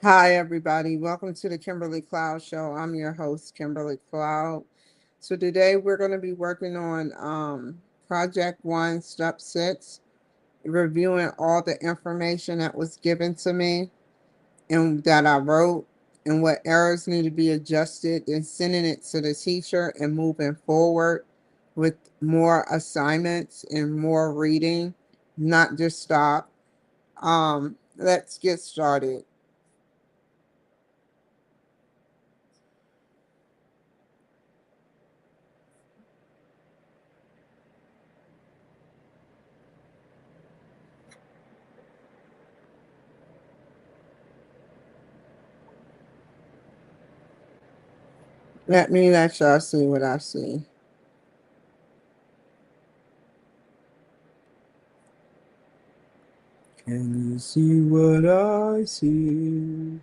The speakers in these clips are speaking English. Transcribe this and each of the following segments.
Hi, everybody. Welcome to the Kimberly Cloud Show. I'm your host, Kimberly Cloud. So today we're going to be working on Project 1, Step 6, reviewing all the information that was given to me and that I wrote and what errors need to be adjusted and sending it to the teacher and moving forward with more assignments and more reading, not just stop. Let's get started. Let y'all see what I see. Can you see what I see?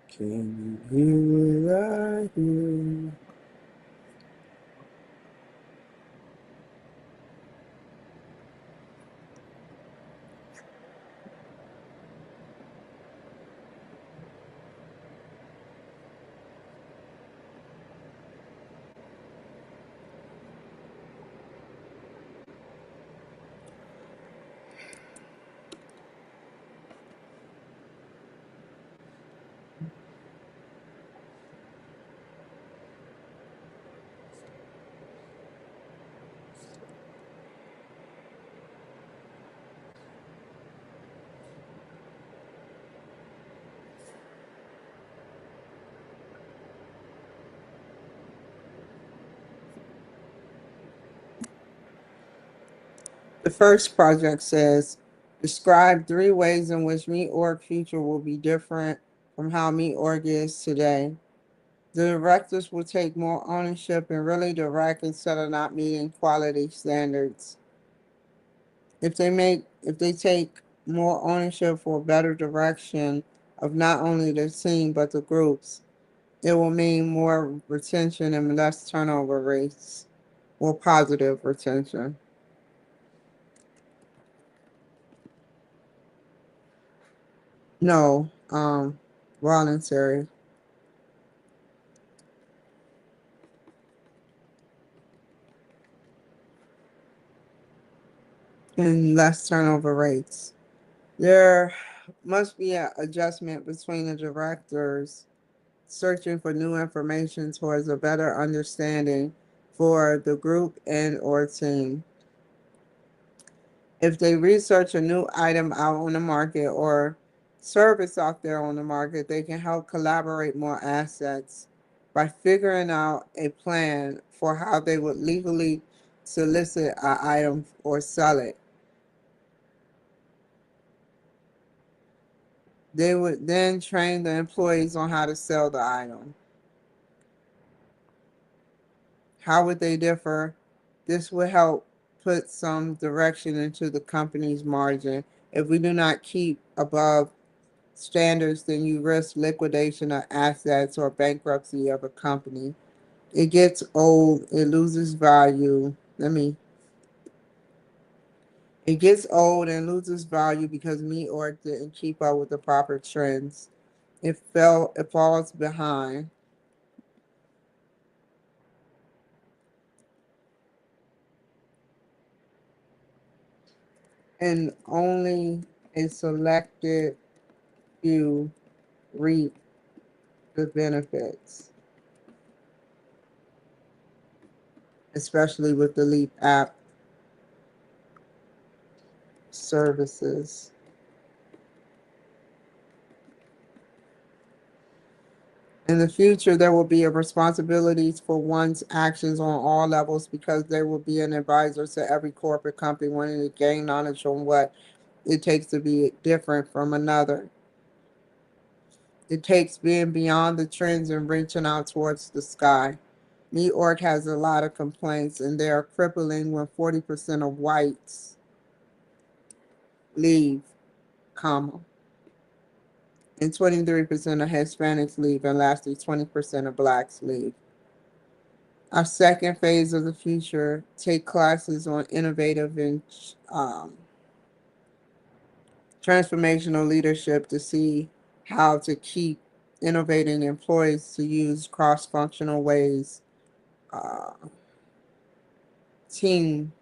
Can you hear what I hear? The first project says, describe 3 ways in which Meet Org future will be different from how Meet Org is today. The directors will take more ownership and really direct instead of not meeting quality standards. If they take more ownership for better direction of not only the team but the groups, it will mean more retention and less turnover rates, or positive retention. No, voluntary and less turnover rates. There must be an adjustment between the directors searching for new information towards a better understanding for the group and or team. If they research a new item out on the market or service out there on the market, they can help collaborate more assets by figuring out a plan for how they would legally solicit an item or sell it. They would then train the employees on how to sell the item. How would they differ? This would help put some direction into the company's margin. If we do not keep above standards, then you risk liquidation of assets or bankruptcy of a company. It gets old, it loses value. It gets old and loses value because Meat Org didn't keep up with the proper trends. It falls behind. And only a selected few reap the benefits, especially with the Leap app services. In the future, there will be a responsibility for one's actions on all levels because there will be an advisor to every corporate company wanting to gain knowledge on what it takes to be different from another. It takes being beyond the trends and reaching out towards the sky. New York has a lot of complaints, and they are crippling when 40% of whites leave, comma, and 23% of Hispanics leave, and lastly, 20% of blacks leave. Our second phase of the future, take classes on innovative and um, transformational leadership to see how to keep innovating employees to use cross-functional ways, uh, team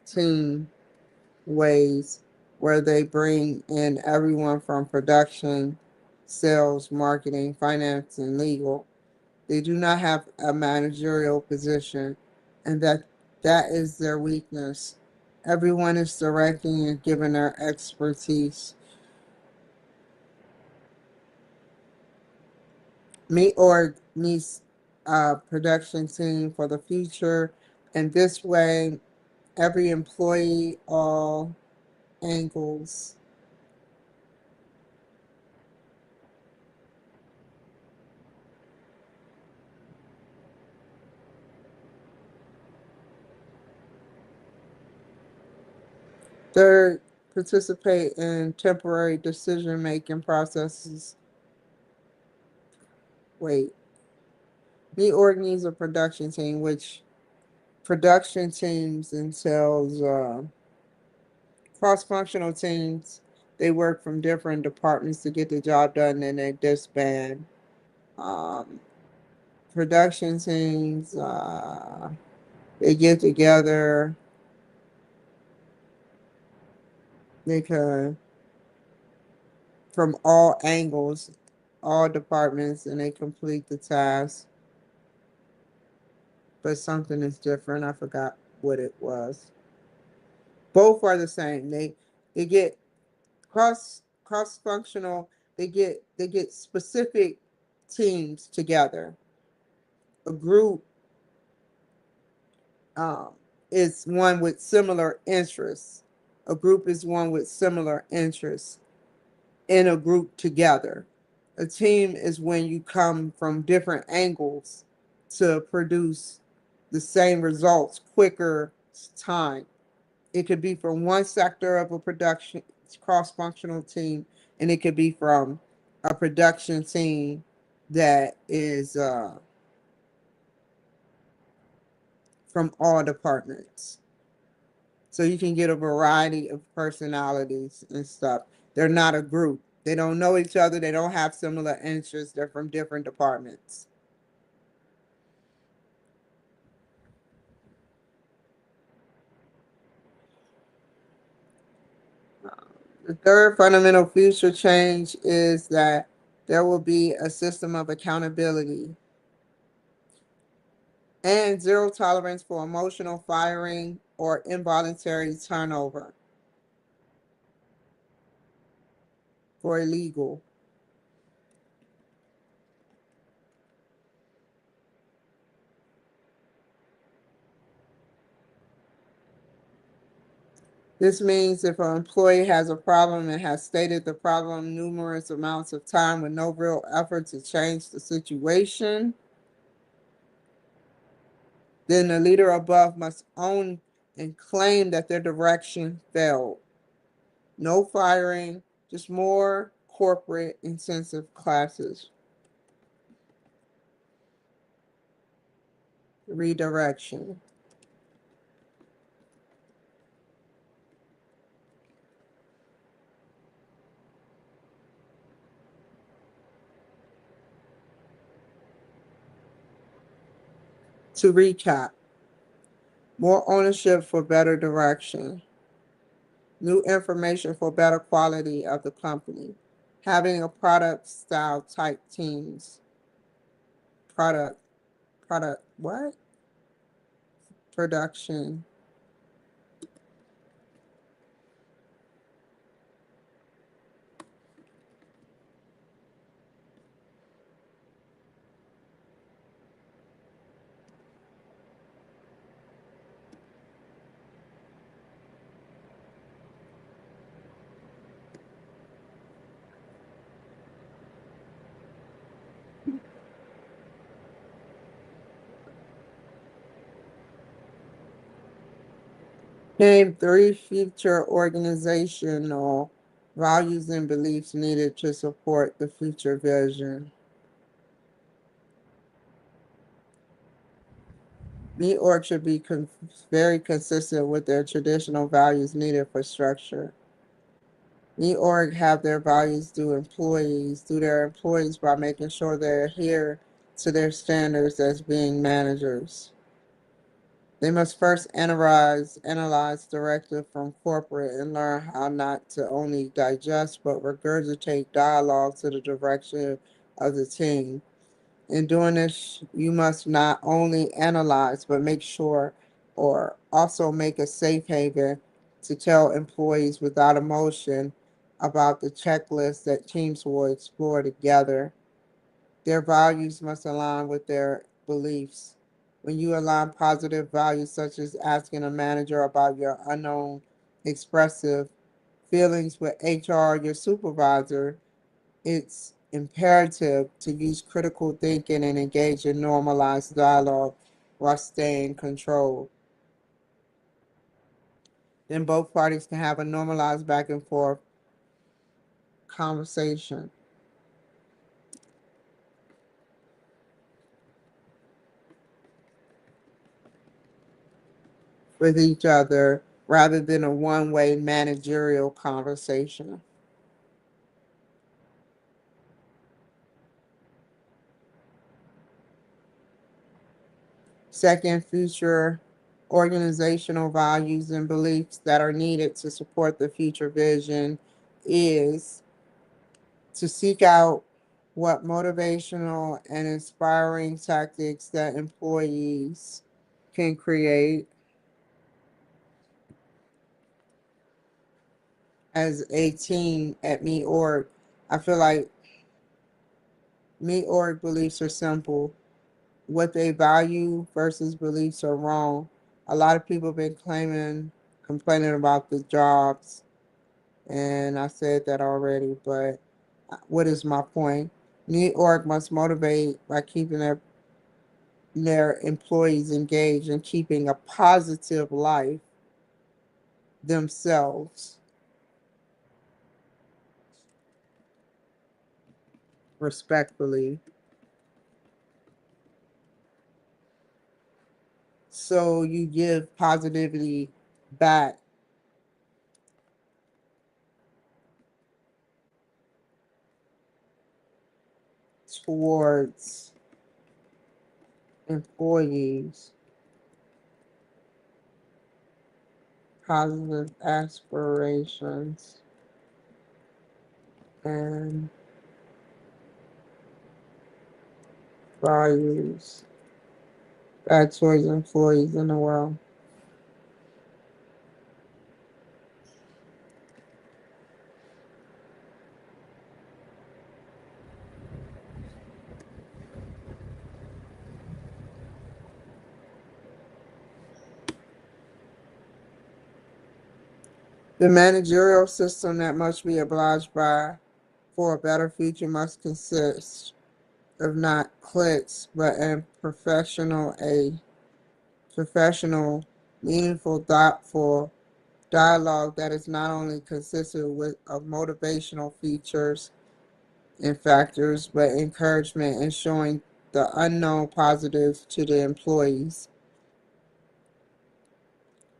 team ways where they bring in everyone from production, sales, marketing, finance, and legal. They do not have a managerial position, and that is their weakness. Everyone is directing and giving their expertise. Meet or needs a production team for the future, and this way, every employee, all angles. Third, participate in temporary decision making processes. Wait, meet or needs a production team, which production teams entails cross-functional teams. They work from different departments to get the job done, and they disband. Um, Production teams, they get together. They can from all angles, all departments, and they complete the task. But something is different. I forgot what it was. Both are the same. They get cross functional. They get specific teams together. A group um, is one with similar interests. A group is one with similar interests in a group together. A team is when you come from different angles to produce the same results quicker time. It could be from one sector of a production cross-functional team, and it could be from a production team that is from all departments. So you can get a variety of personalities and stuff. They're not a group. They don't know each other. They don't have similar interests. They're from different departments. The third fundamental future change is that there will be a system of accountability and zero tolerance for emotional firing or involuntary turnover for illegal. This means if an employee has a problem and has stated the problem numerous amounts of time with no real effort to change the situation, then the leader above must own and claim that their direction failed. No firing, just more corporate intensive classes. Redirection. To recap, more ownership for better direction, new information for better quality of the company, having a product style type teams, product, what? Production. Name three future organizational values and beliefs needed to support the future vision. The org should be very consistent with their traditional values needed for structure. The org have their values do their employees by making sure they adhere to their standards as being managers. They must first analyze directive from corporate and learn how not to only digest but regurgitate dialogue to the direction of the team. In doing this, you must not only analyze but make sure or also make a safe haven to tell employees without emotion about the checklist that teams will explore together. Their values must align with their beliefs. When you align positive values, such as asking a manager about your unknown expressive feelings with HR, your supervisor, it's imperative to use critical thinking and engage in normalized dialogue while staying controlled. Then both parties can have a normalized back and forth conversation with each other rather than a one-way managerial conversation. Second, future organizational values and beliefs that are needed to support the future vision is to seek out what motivational and inspiring tactics that employees can create as a team at Me Org. I feel like Me Org beliefs are simple. What they value versus beliefs are wrong. A lot of people have been complaining about the jobs, and I said that already, but what is my point? New York must motivate by keeping their employees engaged and keeping a positive life themselves, respectfully. So you give positivity back towards employees, positive aspirations, and values back towards employees in the world. The managerial system that must be obliged by for a better future must consist of not clicks, but a professional, meaningful, thoughtful dialogue that is not only consistent with of motivational features and factors, but encouragement and showing the unknown positives to the employees.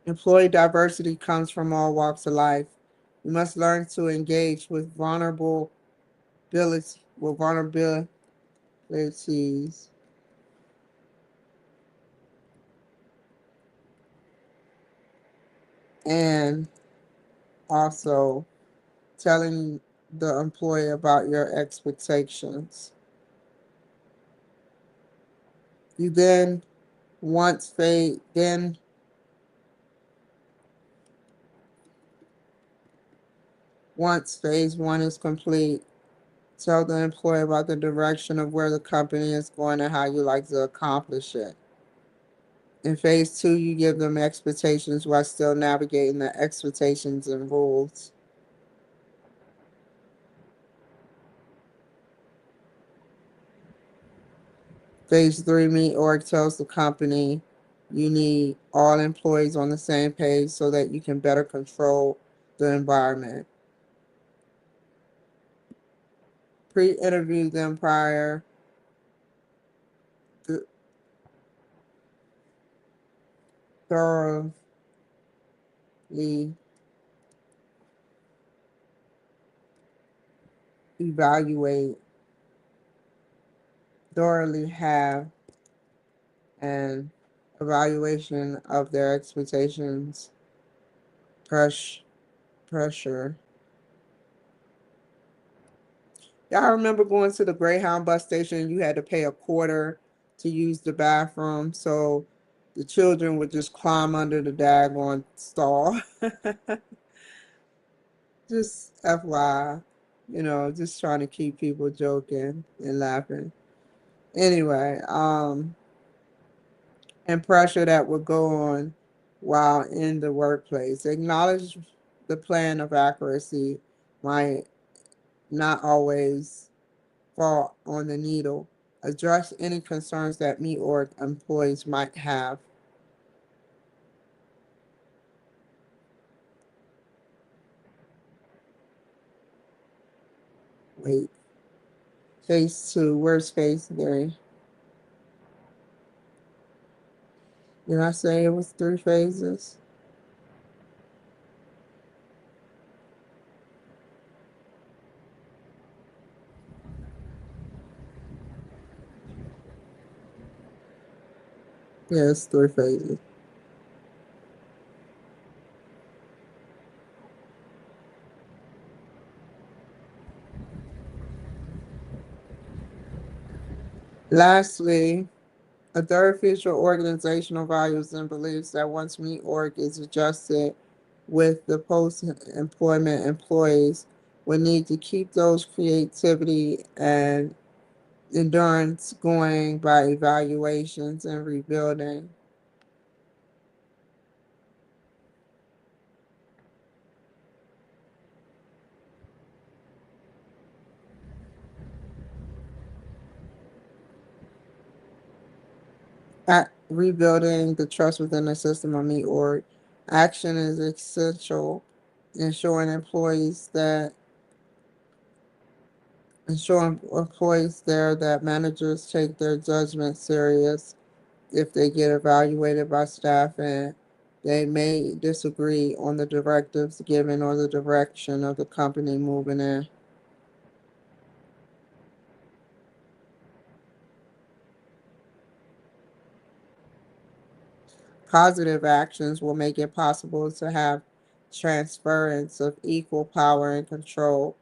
Employee diversity comes from all walks of life. We must learn to engage with vulnerabilities and also telling the employee about your expectations. You then once phase then once phase one is complete, tell the employee about the direction of where the company is going and how you like to accomplish it. In phase two, you give them expectations while still navigating the expectations and rules. Phase three, meet org tells the company you need all employees on the same page so that you can better control the environment. Pre-interview them th- thoroughly evaluate, thoroughly have an evaluation of their expectations, press, pressure. Y'all remember going to the Greyhound bus station? You had to pay a quarter to use the bathroom, so the children would just climb under the daggone stall. Just FYI, just trying to keep people joking and laughing. Anyway, and pressure that would go on while in the workplace. Acknowledge the plan of accuracy might not always fall on the needle. Address any concerns that me or employees might have. Wait, phase two. Where's phase three? Did I say it was 3 phases? Yeah, it's 3 phases. Lastly, a third feature organizational values and beliefs that once me org is adjusted with the post employment employees we need to keep those creativity and endurance going by evaluations and rebuilding. At rebuilding the trust within the system of me org, action is essential, ensuring employees that ensuring employees there that managers take their judgment serious if they get evaluated by staff and they may disagree on the directives given or the direction of the company moving in. Positive actions will make it possible to have transference of equal power and control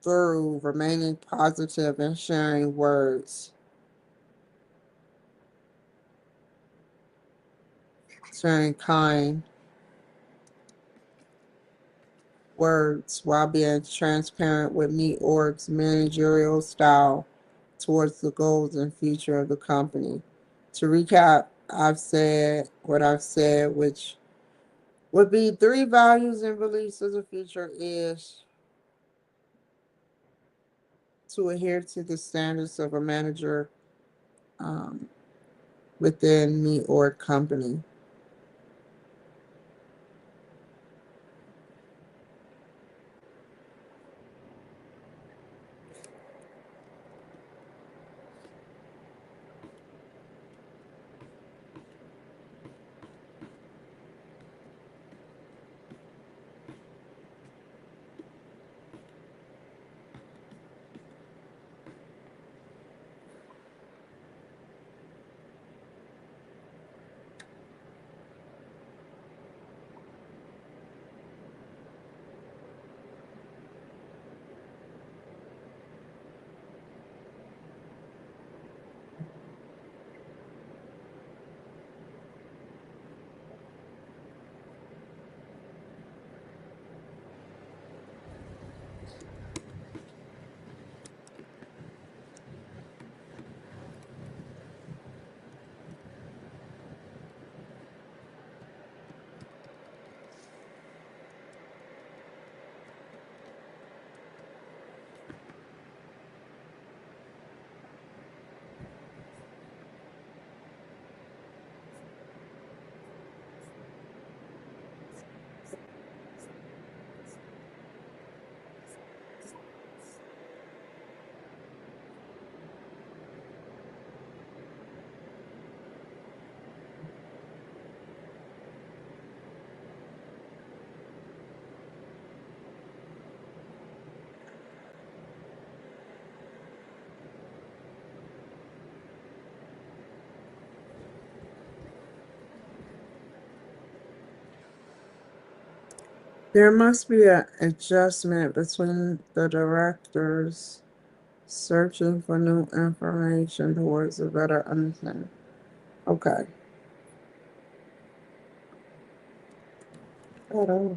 through remaining positive and sharing words, sharing kind words while being transparent with me org's managerial style towards the goals and future of the company. To recap, I've said what I've said, which would be 3 values and beliefs of the future is to adhere to the standards of a manager um, within me or company. There must be an adjustment between the directors searching for new information towards a better understanding. Okay. Better,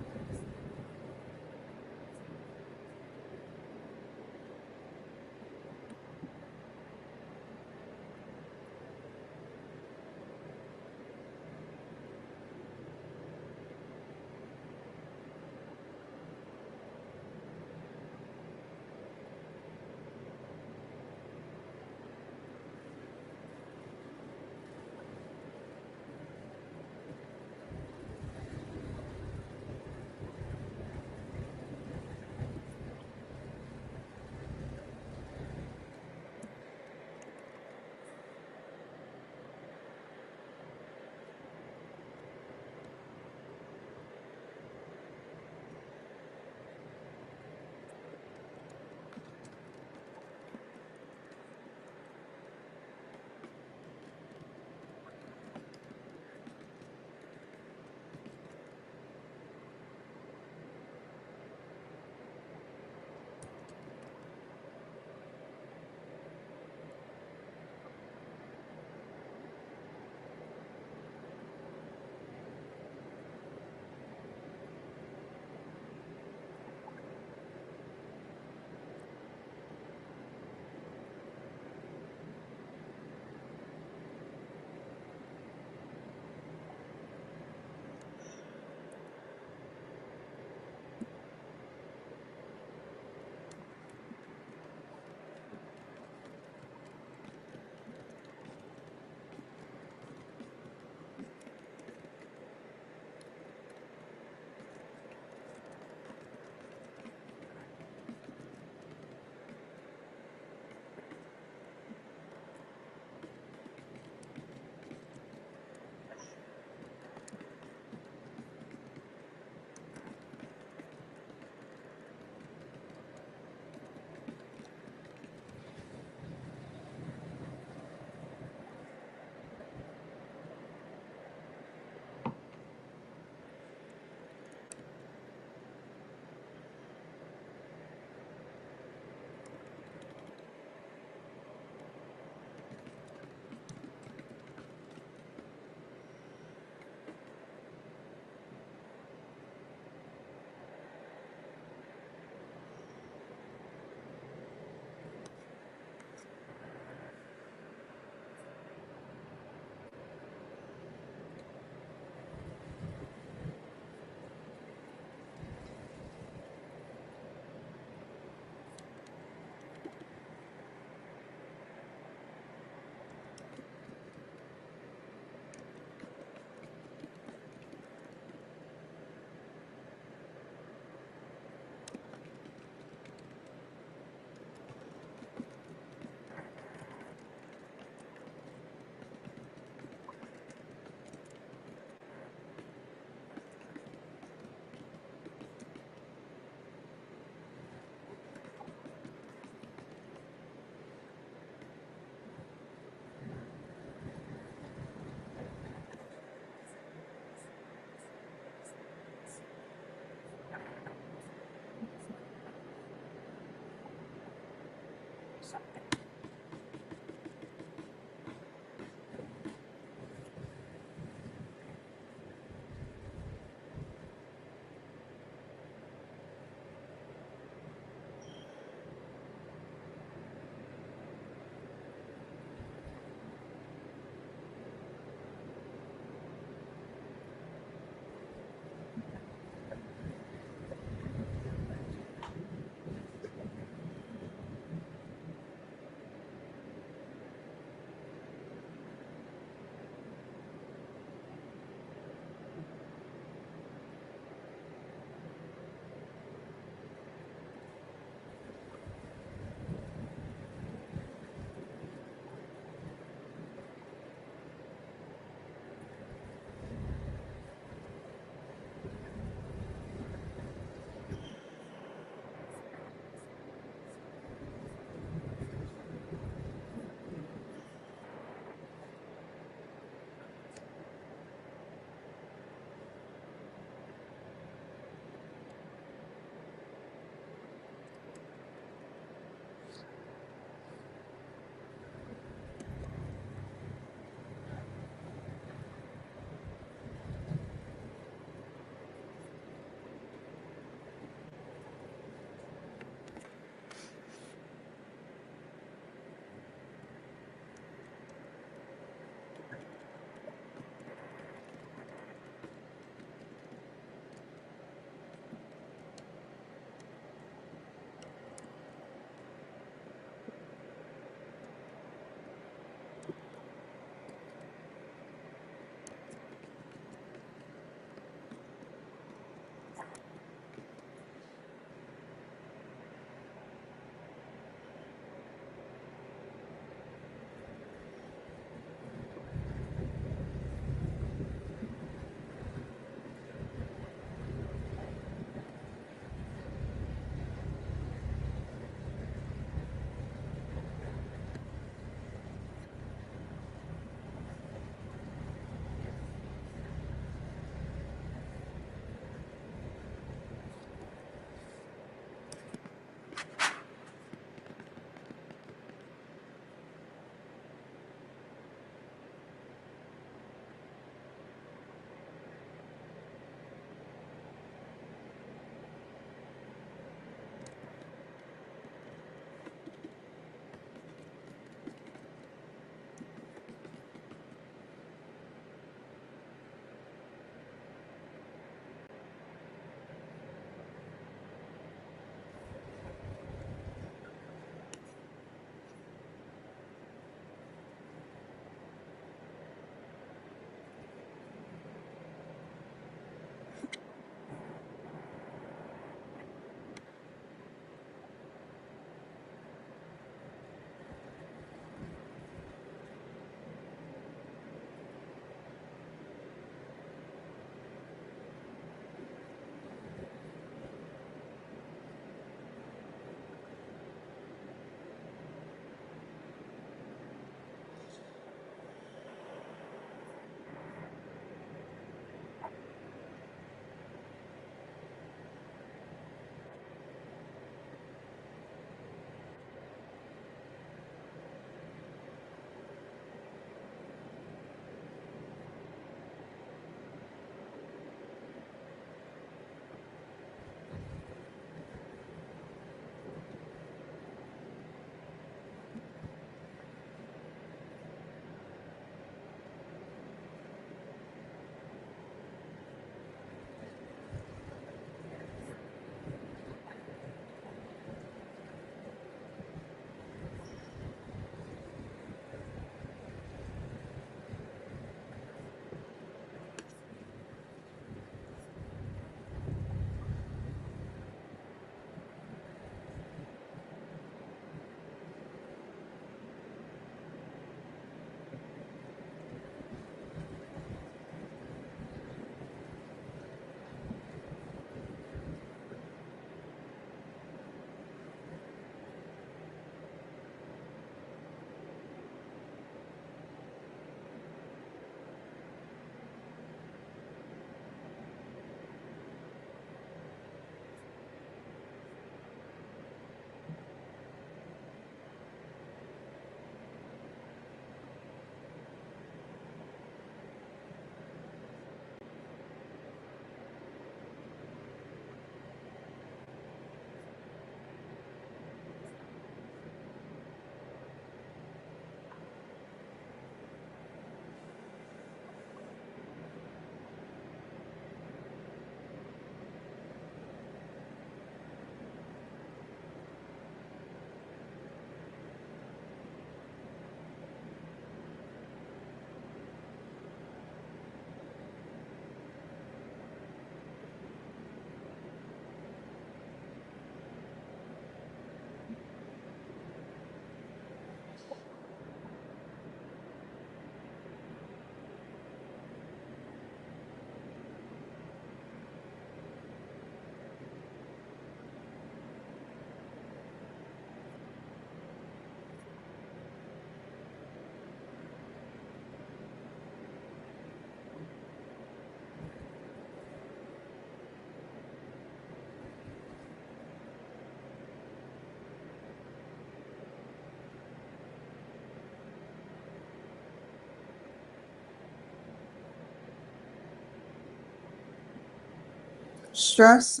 Stress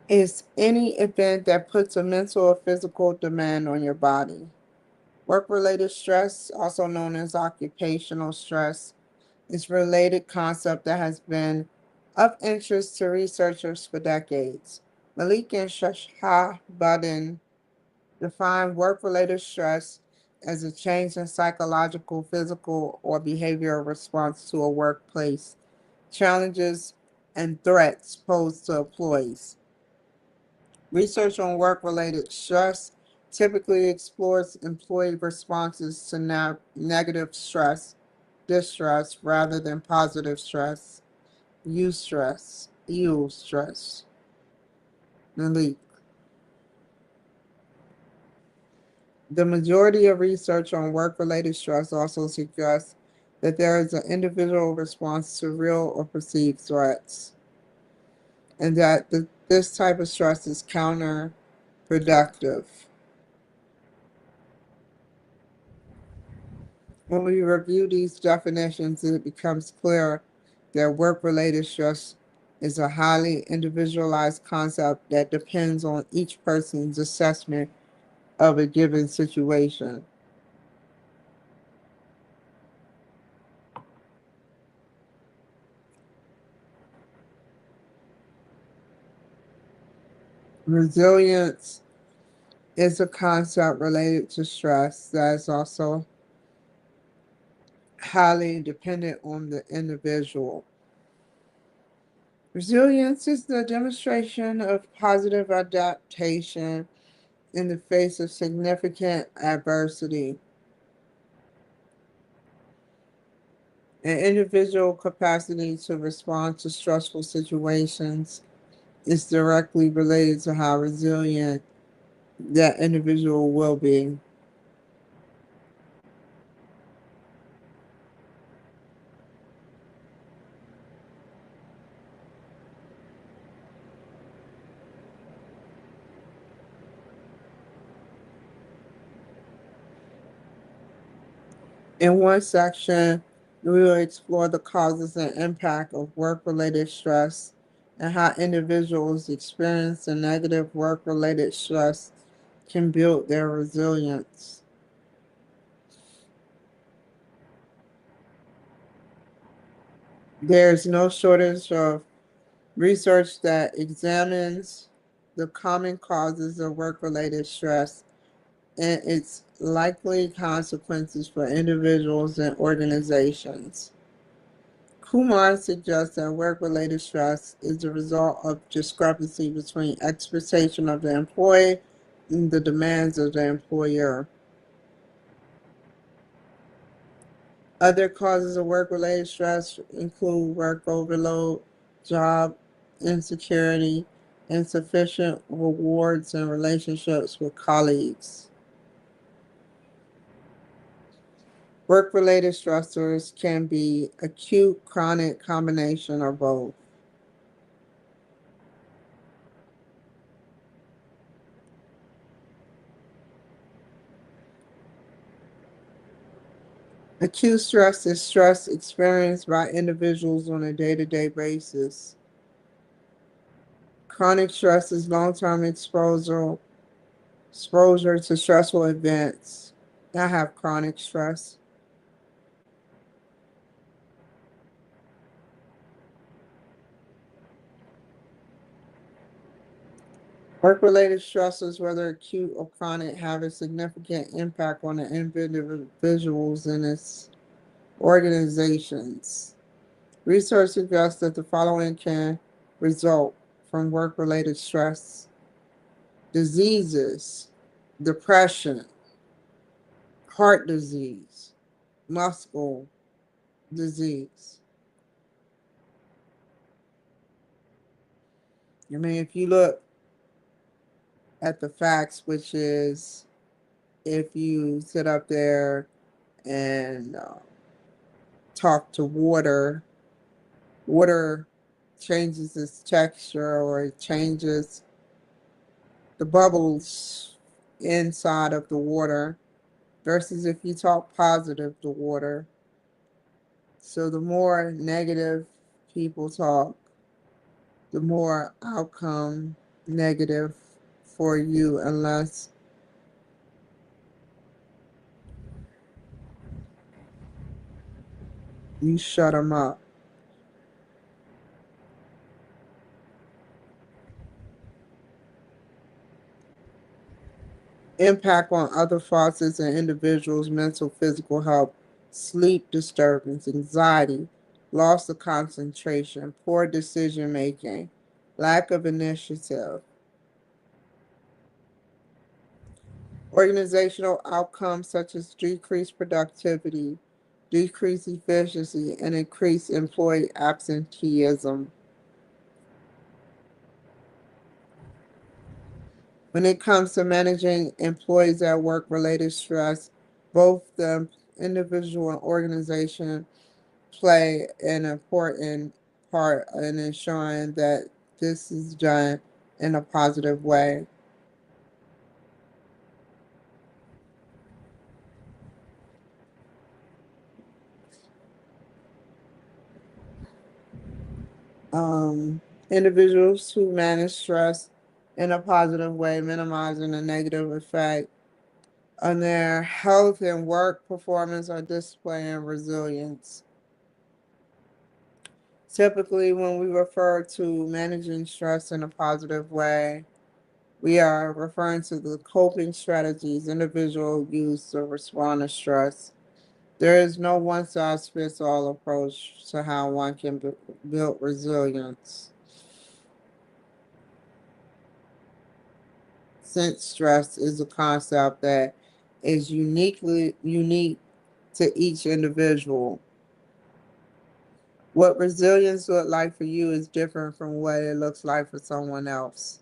is any event that puts a mental or physical demand on your body. Work-related stress, also known as occupational stress, is a related concept that has been of interest to researchers for decades. Malik and Shashabadin define work-related stress as a change in psychological, physical, or behavioral response to a workplace challenges and threats posed to employees. Research on work-related stress typically explores employee responses to negative stress, distress, rather than positive stress, eustress. Malik. The majority of research on work-related stress also suggests that there is an individual response to real or perceived threats, and that this type of stress is counterproductive. When we review these definitions, it becomes clear that work-related stress is a highly individualized concept that depends on each person's assessment of a given situation. Resilience is a concept related to stress that is also highly dependent on the individual. Resilience is the demonstration of positive adaptation in the face of significant adversity. An individual capacity to respond to stressful situations is directly related to how resilient that individual will be. In one section, we will explore the causes and impact of work-related stress and how individuals experiencing negative work-related stress can build their resilience. There's no shortage of research that examines the common causes of work-related stress and its likely consequences for individuals and organizations. Kumar suggests that work-related stress is the result of discrepancy between expectation of the employee and the demands of the employer. Other causes of work-related stress include work overload, job insecurity, insufficient rewards, and relationships with colleagues. Work-related stressors can be acute, chronic, combination, or both. Acute stress is stress experienced by individuals on a day-to-day basis. Chronic stress is long-term exposure to stressful events. I have chronic stress. Work-related stressors, whether acute or chronic, have a significant impact on the individuals and its organizations. Research suggests that the following can result from work-related stress: diseases, depression, heart disease, muscle disease. I mean, if you look at the facts, which is if you sit up there and talk to water, water changes its texture or it changes the bubbles inside of the water versus if you talk positive to water. So the more negative people talk, the more outcome negative for you unless you shut them up. Impact on other facets and individuals' mental, physical health, sleep disturbance, anxiety, loss of concentration, poor decision making, lack of initiative. Organizational outcomes such as decreased productivity, decreased efficiency, and increased employee absenteeism. When it comes to managing employees at work related stress, both the individual and organization play an important part in ensuring that this is done in a positive way. Um, Individuals who manage stress in a positive way, minimizing the negative effect on their health and work performance, are displaying resilience. Typically, when we refer to managing stress in a positive way, we are referring to the coping strategies individuals use to respond to stress. There is no one size fits all approach to how one can build resilience. Since stress is a concept that is uniquely unique to each individual. What resilience look like for you is different from what it looks like for someone else.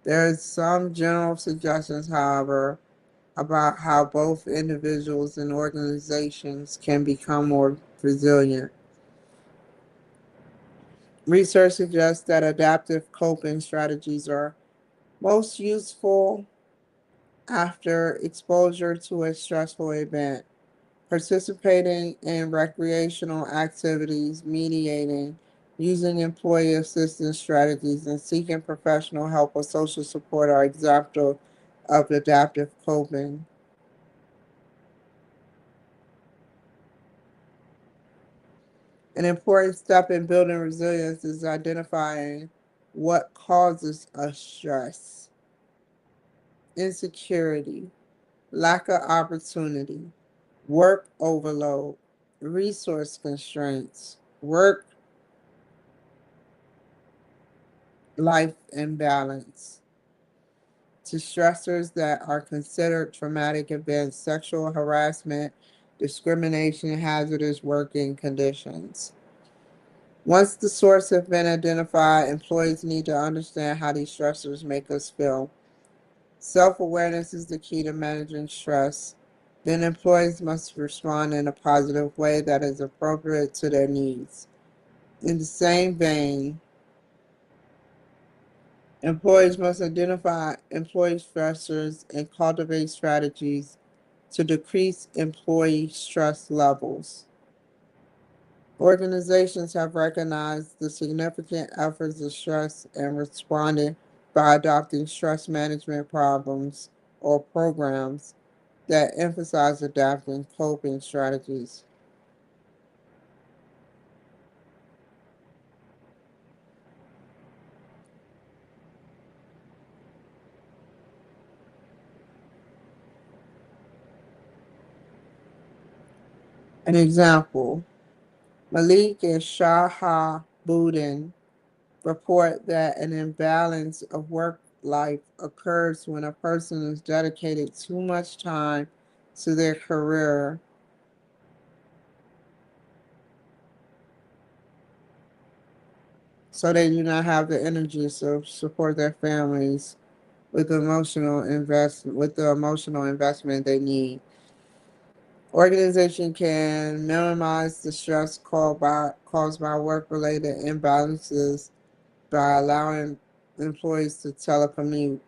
There are some general suggestions, however, about how both individuals and organizations can become more resilient. Research suggests that adaptive coping strategies are most useful after exposure to a stressful event. Participating in recreational activities, mediating, using employee assistance strategies, and seeking professional help or social support are examples of adaptive coping. An important step in building resilience is identifying what causes us stress: insecurity, lack of opportunity, work overload, resource constraints, work life imbalance. To stressors that are considered traumatic events, sexual harassment, discrimination, hazardous working conditions. Once the source has been identified, employees need to understand how these stressors make us feel. Self awareness is the key to managing stress. Then employees must respond in a positive way that is appropriate to their needs. In the same vein, employees must identify employee stressors and cultivate strategies to decrease employee stress levels. Organizations have recognized the significant efforts of stress and responded by adopting stress management problems or programs that emphasize adapting coping strategies. An example: Malik and Shahabuddin report that an imbalance of work life occurs when a person is dedicated too much time to their career, so they do not have the energy to support their families with the emotional investment they need. Organization can minimize the stress caused by work related imbalances by allowing employees to telecommute.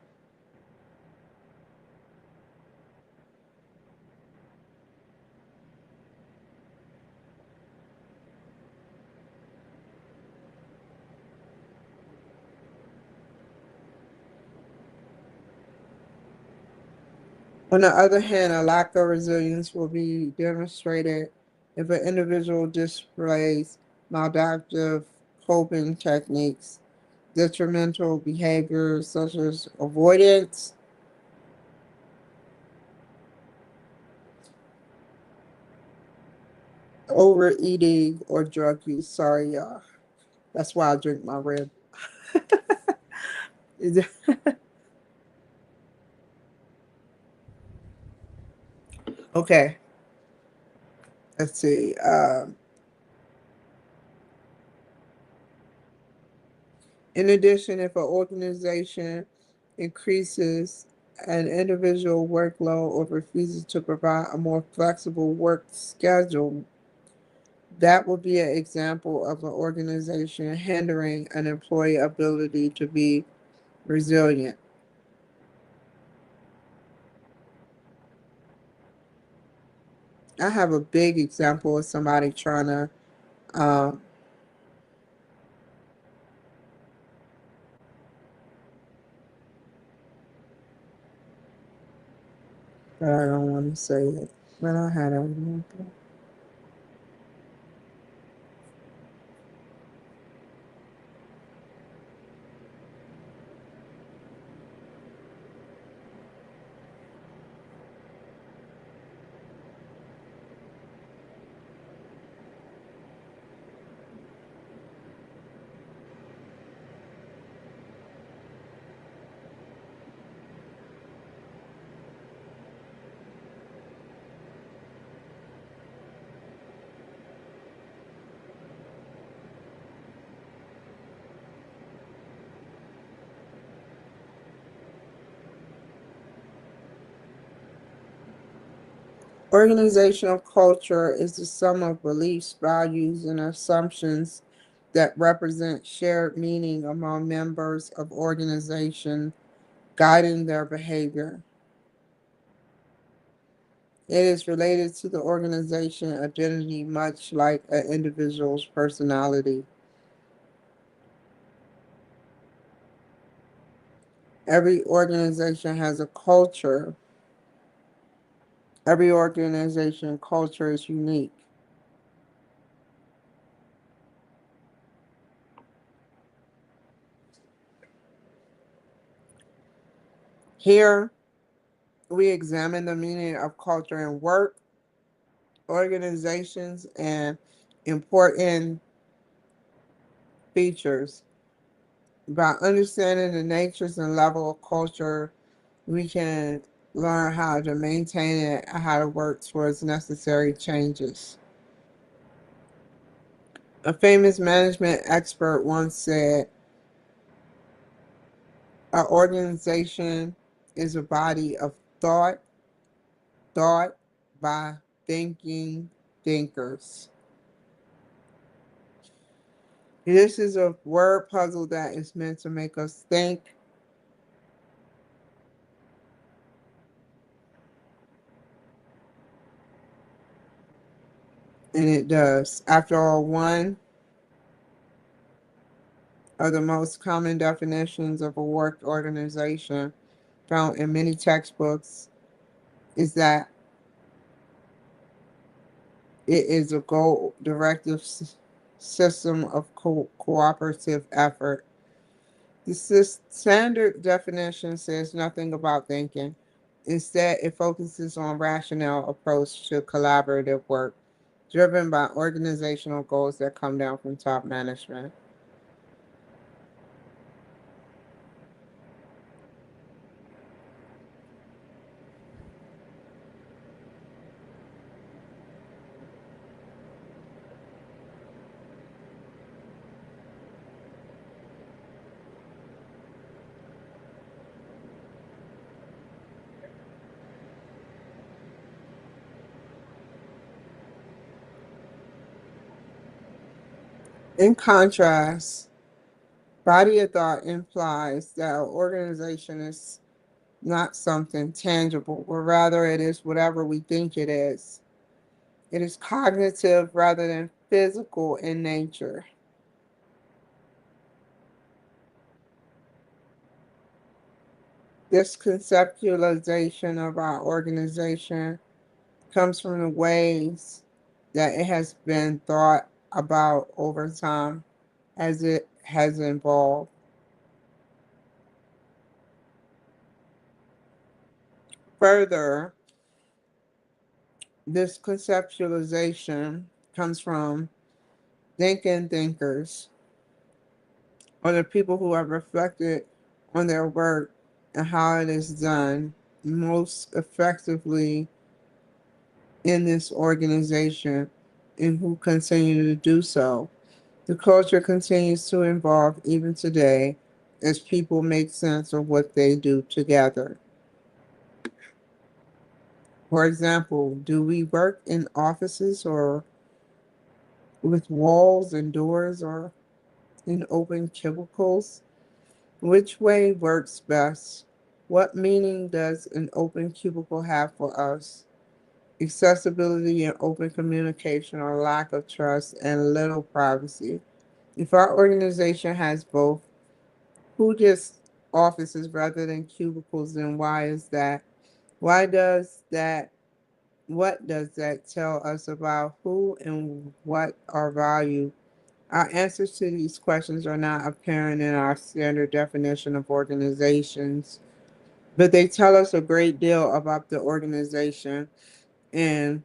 On the other hand, a lack of resilience will be demonstrated if an individual displays maladaptive coping techniques, detrimental behaviors such as avoidance, overeating, or drug use. Sorry, y'all. That's why I drink my red. Okay, let's see. In addition, if an organization increases an individual workload or refuses to provide a more flexible work schedule, that would be an example of an organization hindering an employee ability to be resilient. I have a big example of somebody trying to, um, but I don't want to say it. But I had an example. Organizational culture is the sum of beliefs, values, and assumptions that represent shared meaning among members of organization, guiding their behavior. It is related to the organization identity, much like an individual's personality. Every organization has a culture. Every organization culture is unique. Here, we examine the meaning of culture in work, organizations, and important features. By understanding the natures and level of culture, we can learn how to maintain it and how to work towards necessary changes. A famous management expert once said, "Our organization is a body of thought, thought by thinking thinkers." This is a word puzzle that is meant to make us think, and it does. After all, one of the most common definitions of a work organization found in many textbooks is that it is a goal directive system of cooperative effort. The standard definition says nothing about thinking. Instead, it focuses on rationale approach to collaborative work, driven by organizational goals that come down from top management. In contrast, body of thought implies that an organization is not something tangible, but rather it is whatever we think it is. It is cognitive rather than physical in nature. This conceptualization of our organization comes from the ways that it has been thought about over time as it has evolved. Further, this conceptualization comes from thinking thinkers, or the people who have reflected on their work and how it is done most effectively in this organization and who continue to do so. The culture continues to evolve even today as people make sense of what they do together. For example, do we work in offices or with walls and doors or in open cubicles? Which way works best? What meaning does an open cubicle have for us? Accessibility and open communication or lack of trust and little privacy. If our organization has both, who gets offices rather than cubicles, and why is that? Why does that? What does that tell us about who and what are valued? Our answers to these questions are not apparent in our standard definition of organizations, but they tell us a great deal about the organization and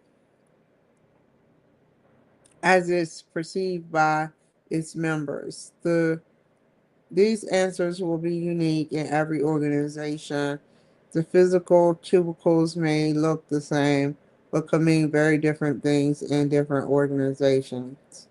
as it's perceived by its members. These answers will be unique in every organization. The physical cubicles may look the same, but could mean very different things in different organizations.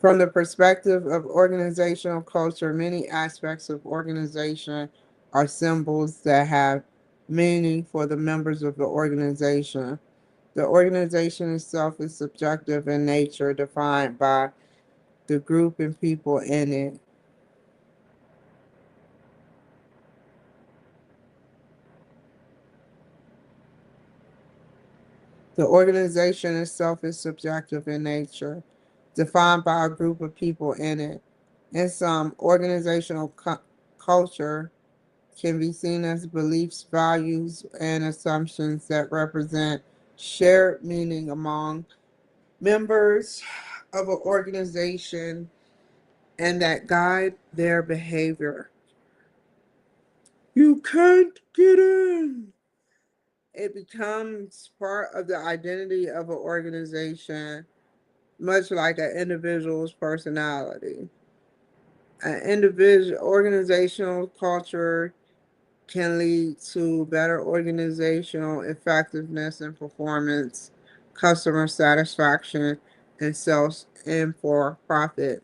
From the perspective of organizational culture, many aspects of organization are symbols that have meaning for the members of the organization. The organization itself is subjective in nature, defined by the group and people in it. The organization itself is subjective in nature, defined by a group of people in it. In some, organizational culture can be seen as beliefs, values, and assumptions that represent shared meaning among members of an organization and that guide their behavior. You can't get in. It becomes part of the identity of an organization, much like an individual's personality. An individual organizational culture can lead to better organizational effectiveness and performance, customer satisfaction, and sales and for profit.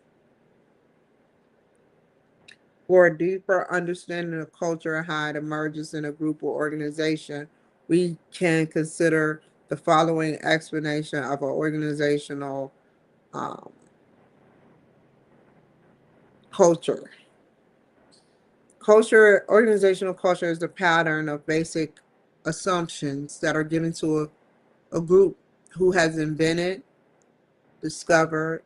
For a deeper understanding of culture and how it emerges in a group or organization, we can consider the following explanation of an organizational um, culture. Organizational culture is the pattern of basic assumptions that are given to a group who has invented, discovered,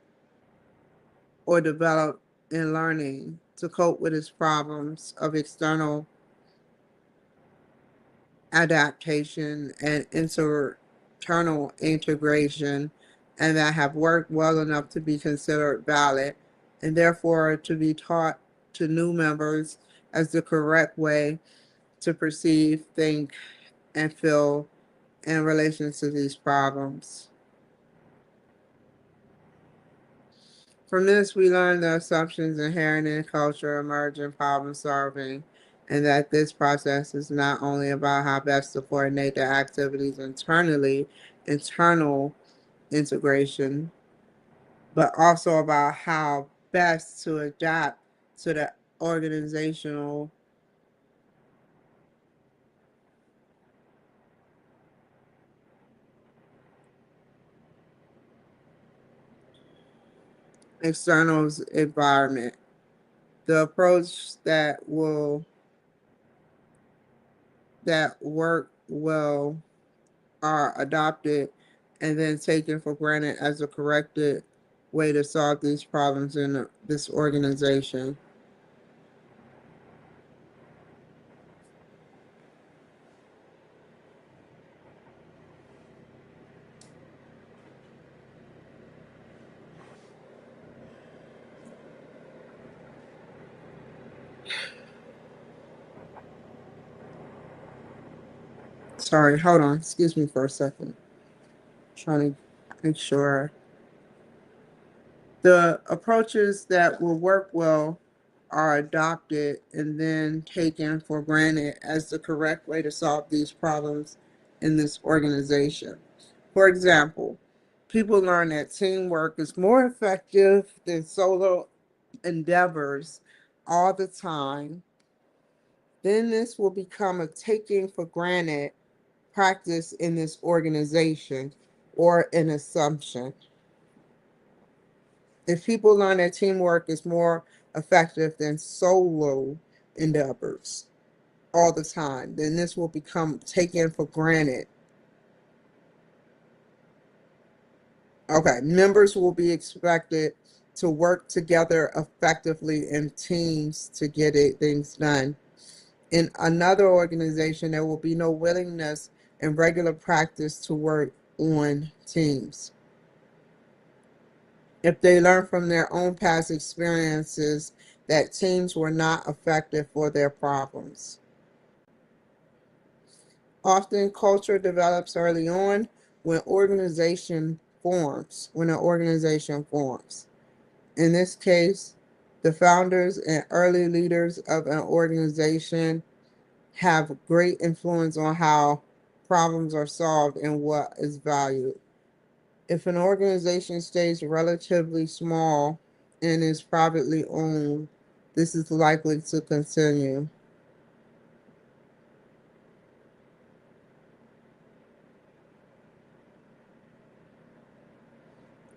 or developed in learning to cope with its problems of external adaptation and internal integration, and that have worked well enough to be considered valid and therefore to be taught to new members as the correct way to perceive, think, and feel in relation to these problems. From this, we learn the assumptions inherent in culture, emerge in problem solving, and that this process is not only about how best to coordinate the activities internally, internal integration, but also about how best to adapt to the organizational externals environment. The approach that work well are adopted and then taken for granted as a corrected way to solve these problems in this organization. Sorry, hold on. Excuse me for a second. Trying to make sure the approaches that will work well are adopted and then taken for granted as the correct way to solve these problems in this organization. For example, people learn that teamwork is more effective than solo endeavors all the time. Then this will become a taking for granted practice in this organization or an assumption. If people learn that teamwork is more effective than solo endeavors all the time, then this will become taken for granted. Okay, members will be expected to work together effectively in teams to get things done. In another organization, there will be no willingness and regular practice to work on teams. If they learn from their own past experiences that teams were not effective for their problems. Often culture develops early on when an organization forms. In this case, the founders and early leaders of an organization have great influence on how problems are solved and what is valued. If an organization stays relatively small and is privately owned, this is likely to continue.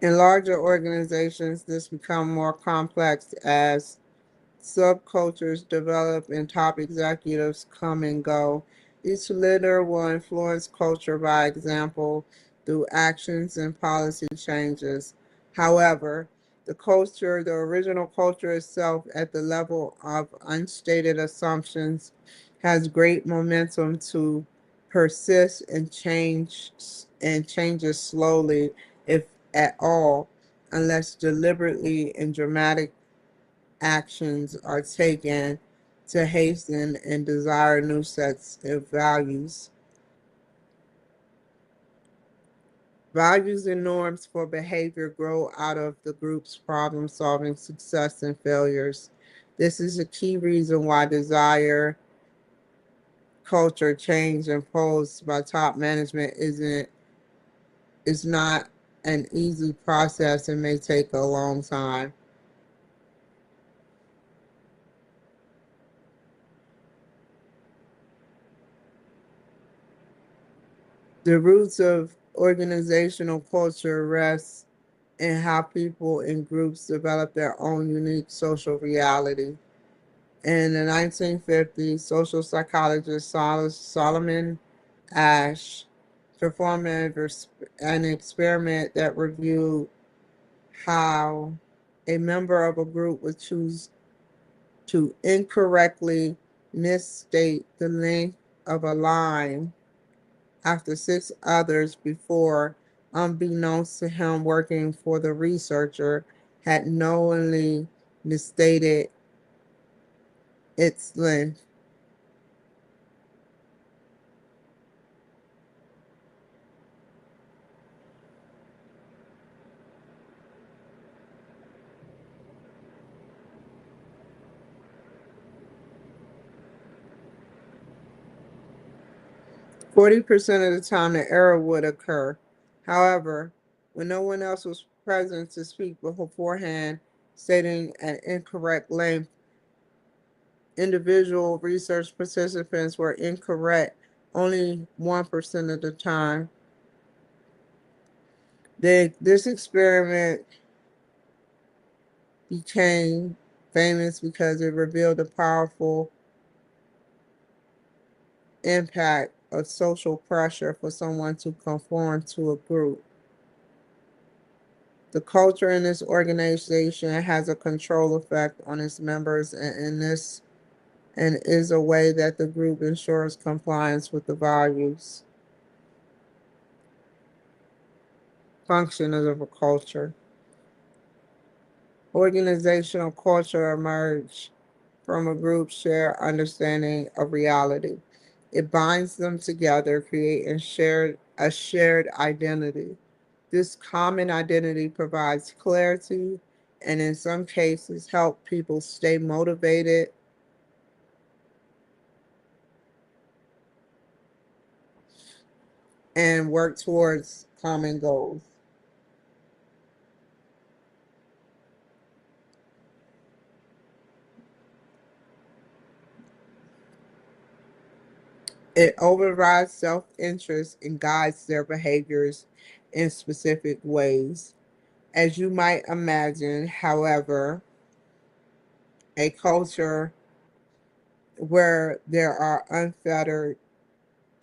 In larger organizations, this becomes more complex as subcultures develop and top executives come and go. Each leader will influence culture by example through actions and policy changes. However, the original culture itself at the level of unstated assumptions, has great momentum to persist and changes slowly, if at all, unless deliberately and dramatic actions are taken to hasten and desire new sets of values. Values and norms for behavior grow out of the group's problem solving success and failures. This is a key reason why desire culture change imposed by top management is not an easy process and may take a long time. The roots of organizational culture rest in how people in groups develop their own unique social reality. In the 1950s, social psychologist Solomon Asch performed an experiment that reviewed how a member of a group would choose to incorrectly misstate the length of a line after six others before, unbeknownst to him working for the researcher, had knowingly misstated its length. 40% of the time, the error would occur. However, when no one else was present to speak beforehand, stating an incorrect length, individual research participants were incorrect only 1% of the time. This experiment became famous because it revealed the powerful impact of social pressure for someone to conform to a group. The culture in this organization has a control effect on its members, and is a way that the group ensures compliance with the values. Function of a culture. Organizational culture emerge from a group's shared understanding of reality. It binds them together, creating a shared identity. This common identity provides clarity and in some cases help people stay motivated and work towards common goals. It overrides self interest and guides their behaviors in specific ways. As you might imagine, however, a culture where there are unfettered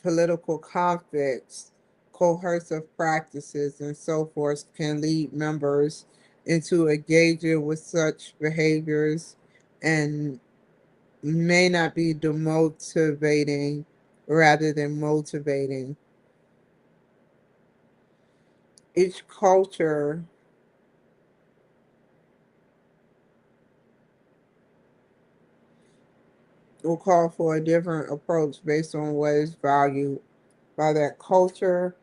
political conflicts, coercive practices, and so forth can lead members into engaging with such behaviors and may not be demotivating rather than motivating. Each culture will call for a different approach based on what is valued by that culture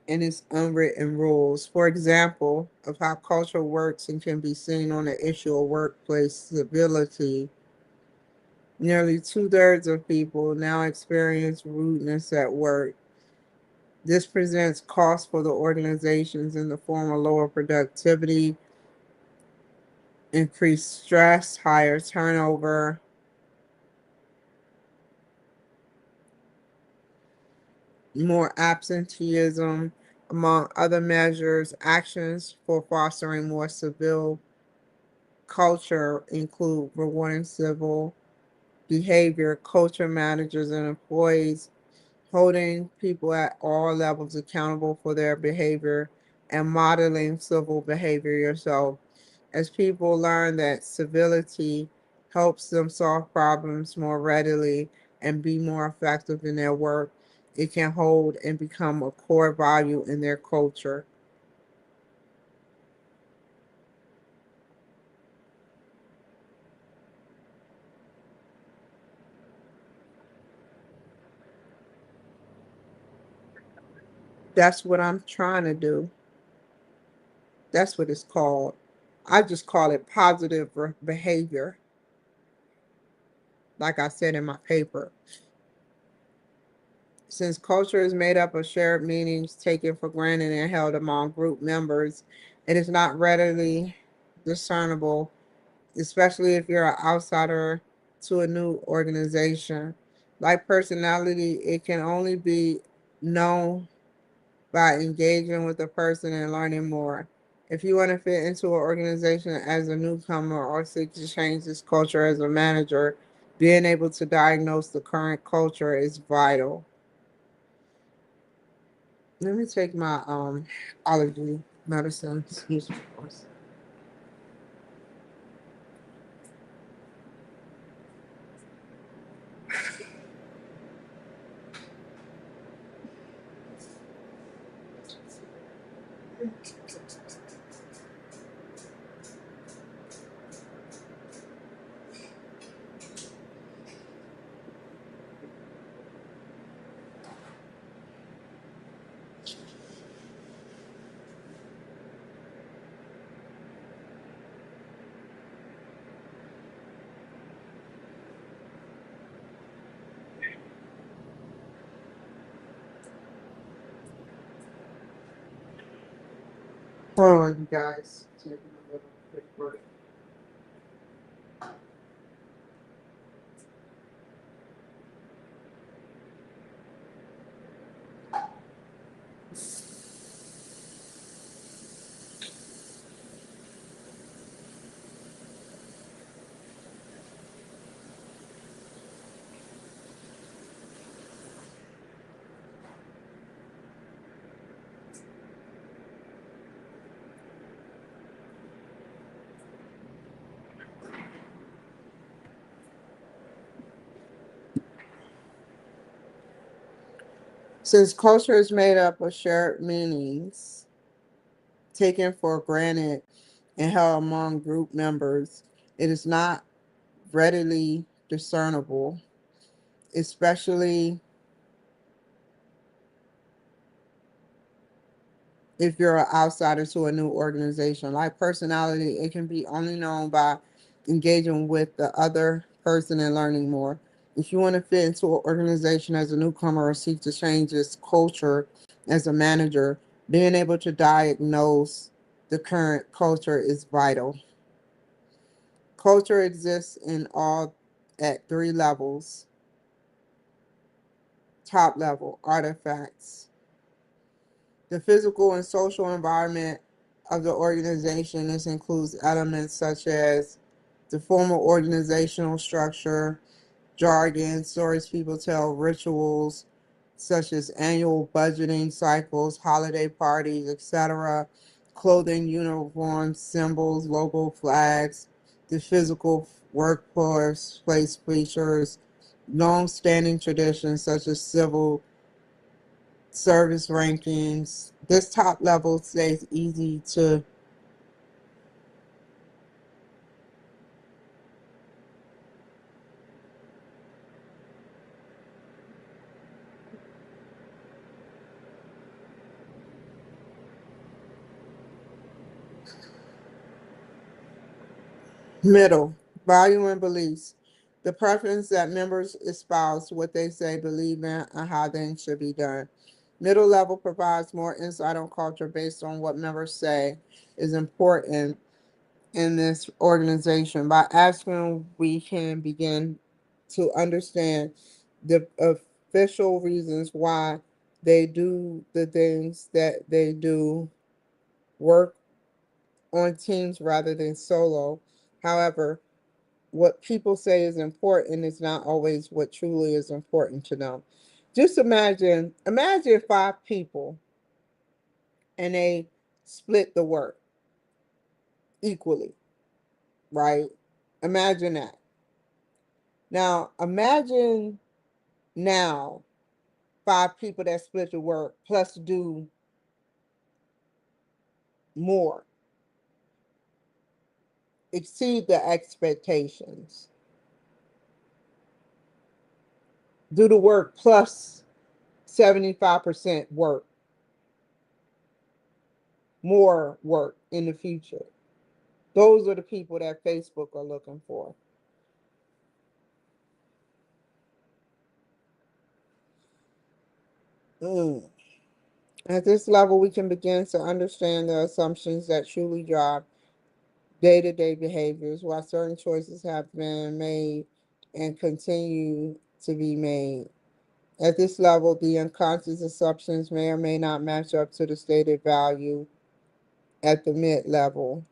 and its unwritten rules. For example, of how culture works and can be seen on the issue of workplace stability. Nearly two-thirds of people now experience rudeness at work. This presents costs for the organizations in the form of lower productivity, increased stress, higher turnover, more absenteeism, among other measures. Actions for fostering more civil culture include rewarding civil behavior, culture managers and employees, holding people at all levels accountable for their behavior, and modeling civil behavior yourself. As people learn that civility helps them solve problems more readily and be more effective in their work, it can hold and become a core value in their culture. That's what I'm trying to do. That's what it's called. I just call it positive behavior, like I said in my paper. Since culture is made up of shared meanings taken for granted and held among group members, it is not readily discernible, especially if you're an outsider to a new organization. Like personality, it can only be known by engaging with the person and learning more. If you want to fit into an organization as a newcomer or seek to change this culture as a manager, being able to diagnose the current culture is vital. Let me take my allergy medicine. Excuse me. Hold on, you guys. Taking a little quick break. Since culture is made up of shared meanings taken for granted and held among group members, it is not readily discernible, especially if you're an outsider to a new organization. Like personality, it can be only known by engaging with the other person and learning more. If you want to fit into an organization as a newcomer or seek to change its culture as a manager, being able to diagnose the current culture is vital. Culture exists in all at three levels. Top level, artifacts. The physical and social environment of the organization. This includes elements such as the formal organizational structure, jargon, stories people tell, rituals such as annual budgeting cycles, holiday parties, etc., clothing, uniforms, symbols, logo, flags, the physical workforce, place features, long-standing traditions such as civil service rankings. This top level stays easy to middle. Value and beliefs. The preference that members espouse, what they say, believe in, and how things should be done. Middle level provides more insight on culture based on what members say is important in this organization. By asking, we can begin to understand the official reasons why they do the things that they do, work on teams rather than solo. However, what people say is important is not always what truly is important to them. Just imagine five people and they split the work equally, right? Imagine that. Now, imagine now five people that split the work plus do more, exceed the expectations, do the work plus 75% work, more work in the future. Those are the people that Facebook are looking for. Mm. At this level, we can begin to understand the assumptions that truly drive day to day behaviors, while certain choices have been made and continue to be made. At this level, the unconscious assumptions may or may not match up to the stated value at the mid level.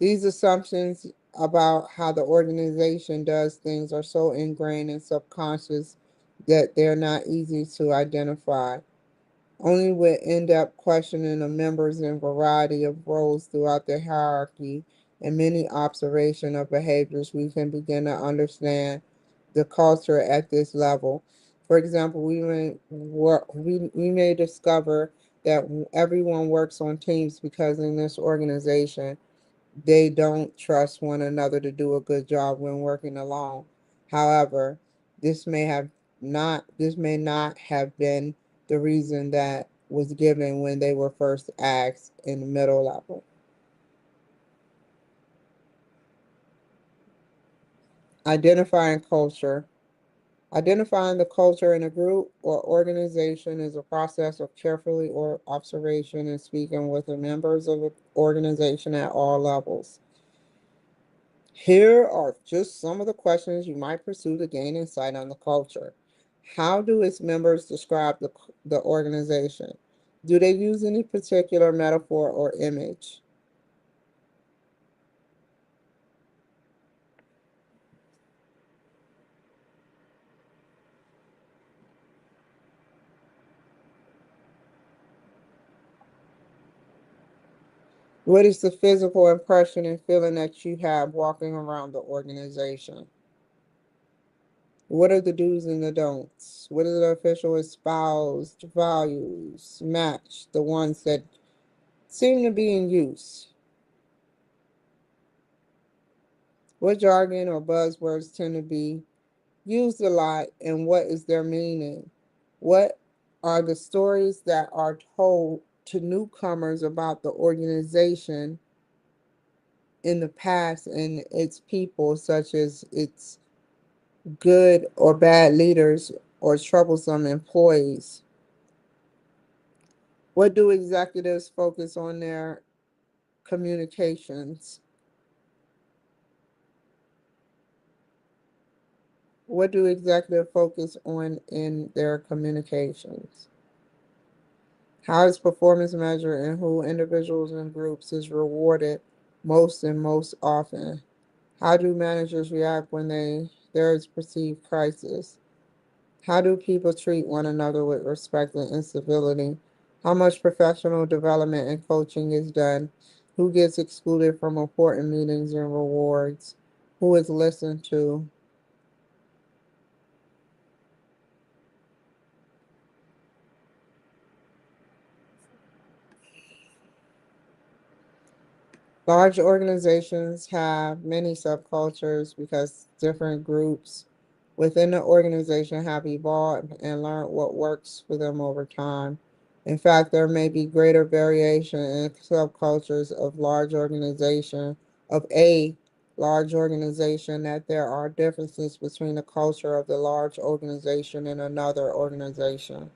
These assumptions about how the organization does things are so ingrained and subconscious that they're not easy to identify. Only with in-depth questioning of members in a variety of roles throughout the hierarchy and many observation of behaviors, we can begin to understand the culture at this level. For example, we may discover that everyone works on teams because in this organization they don't trust one another to do a good job when working alone. However, this may not have been the reason that was given when they were first asked in the middle level. Identifying culture. Identifying the culture in a group or organization is a process of carefully or observation and speaking with the members of the organization at all levels. Here are just some of the questions you might pursue to gain insight on the culture. How do its members describe the organization? Do they use any particular metaphor or image? What is the physical impression and feeling that you have walking around the organization? What are the do's and the don'ts? What are the official espoused values match the ones that seem to be in use? What jargon or buzzwords tend to be used a lot, and what is their meaning? What are the stories that are told to newcomers about the organization in the past and its people, such as its good or bad leaders or troublesome employees? What do executives focus on their communications? What do executives focus on in their communications? How is performance measured and who individuals and groups is rewarded most and most often? How do managers react when there is perceived crisis? How do people treat one another with respect and civility? How much professional development and coaching is done? Who gets excluded from important meetings and rewards? Who is listened to? Large organizations have many subcultures because different groups within the organization have evolved and learned what works for them over time. In fact, there may be greater variation in subcultures of a large organization, that there are differences between the culture of the large organization and another organization.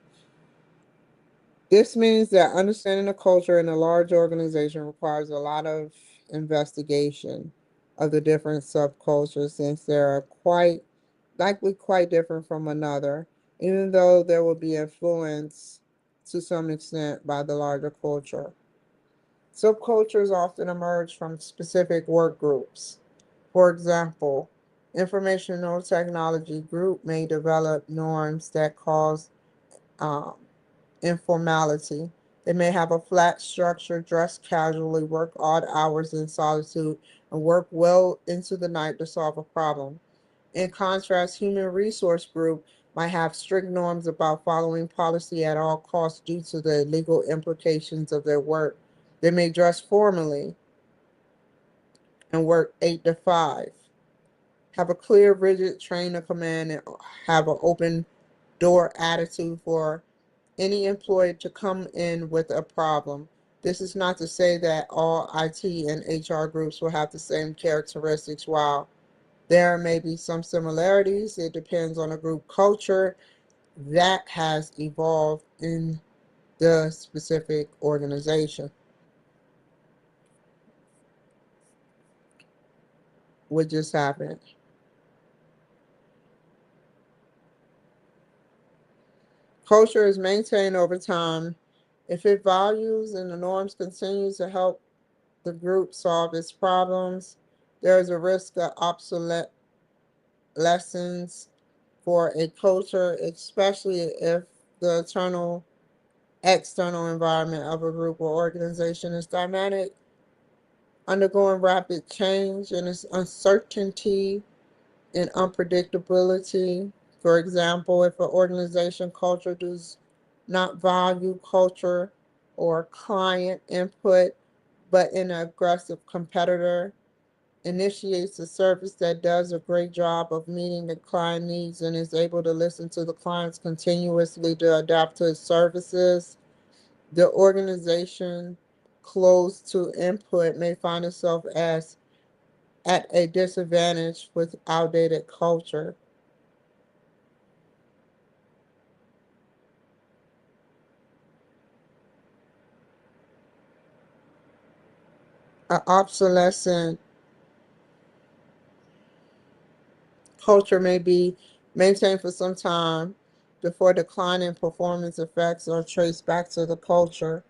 This means that understanding the culture in a large organization requires a lot of investigation of the different subcultures, since they are quite likely quite different from another, even though there will be influence to some extent by the larger culture. Subcultures often emerge from specific work groups. For example, informational technology group may develop norms that cause um, informality. They may have a flat structure, dress casually, work odd hours in solitude, and work well into the night to solve a problem. In contrast, human resource group might have strict norms about following policy at all costs due to the legal implications of their work. They may dress formally and work 8 to 5, have a clear, rigid train of command, and have an open door attitude for any employee to come in with a problem. This is not to say that all IT and HR groups will have the same characteristics. While there may be some similarities, it depends on a group culture that has evolved in the specific organization. What just happened? Culture is maintained over time. If it values and the norms continue to help the group solve its problems, there is a risk of obsolescence for a culture, especially if the external environment of a group or organization is dynamic, undergoing rapid change, and its uncertainty and unpredictability. For example, if an organization culture does not value culture or client input, but an aggressive competitor initiates a service that does a great job of meeting the client needs and is able to listen to the clients continuously to adapt to its services, the organization closed to input may find itself as at a disadvantage with outdated culture. An obsolescent culture may be maintained for some time before declining performance effects are traced back to the culture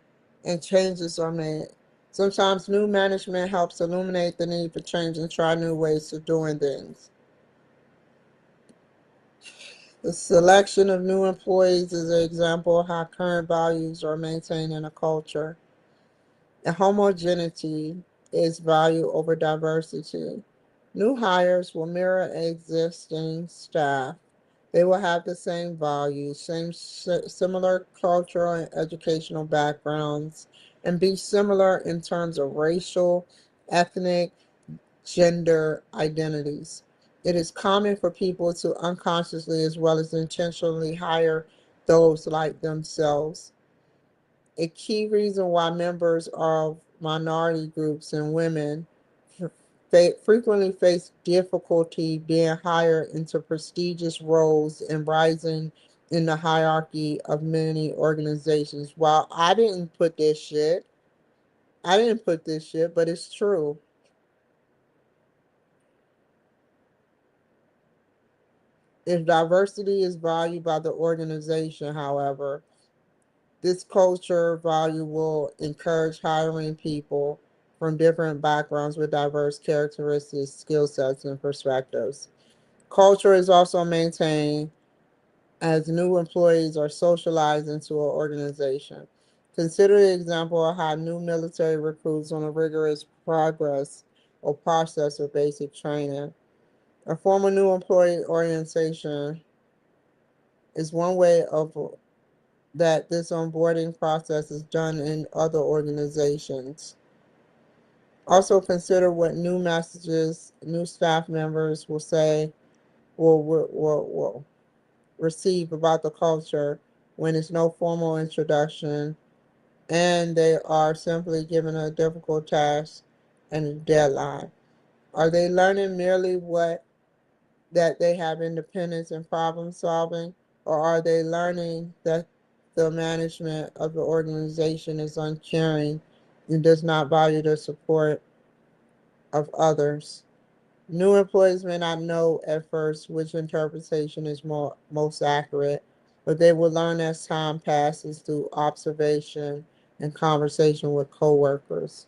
and changes are made. Sometimes new management helps illuminate the need for change and try new ways of doing things. The selection of new employees is an example of how current values are maintained in a culture. And homogeneity is value over diversity. New hires will mirror existing staff. They will have the same values, similar cultural and educational backgrounds, and be similar in terms of racial, ethnic, gender identities. It is common for people to unconsciously as well as intentionally hire those like themselves. A key reason why members of minority groups and women frequently face difficulty being hired into prestigious roles and rising in the hierarchy of many organizations. While I didn't put this shit, but it's true. If diversity is valued by the organization, however, this culture value will encourage hiring people from different backgrounds with diverse characteristics, skill sets, and perspectives. Culture is also maintained as new employees are socialized into an organization. Consider the example of how new military recruits on a rigorous progress or process of basic training. A formal new employee orientation is one way of that this onboarding process is done in other organizations. Also consider what new messages new staff members will say will receive about the culture when it's no formal introduction and they are simply given a difficult task and a deadline. Are they learning merely that they have independence and problem solving, or are they learning that the management of the organization is uncaring and does not value the support of others? New employees may not know at first which interpretation is most accurate, but they will learn as time passes through observation and conversation with coworkers.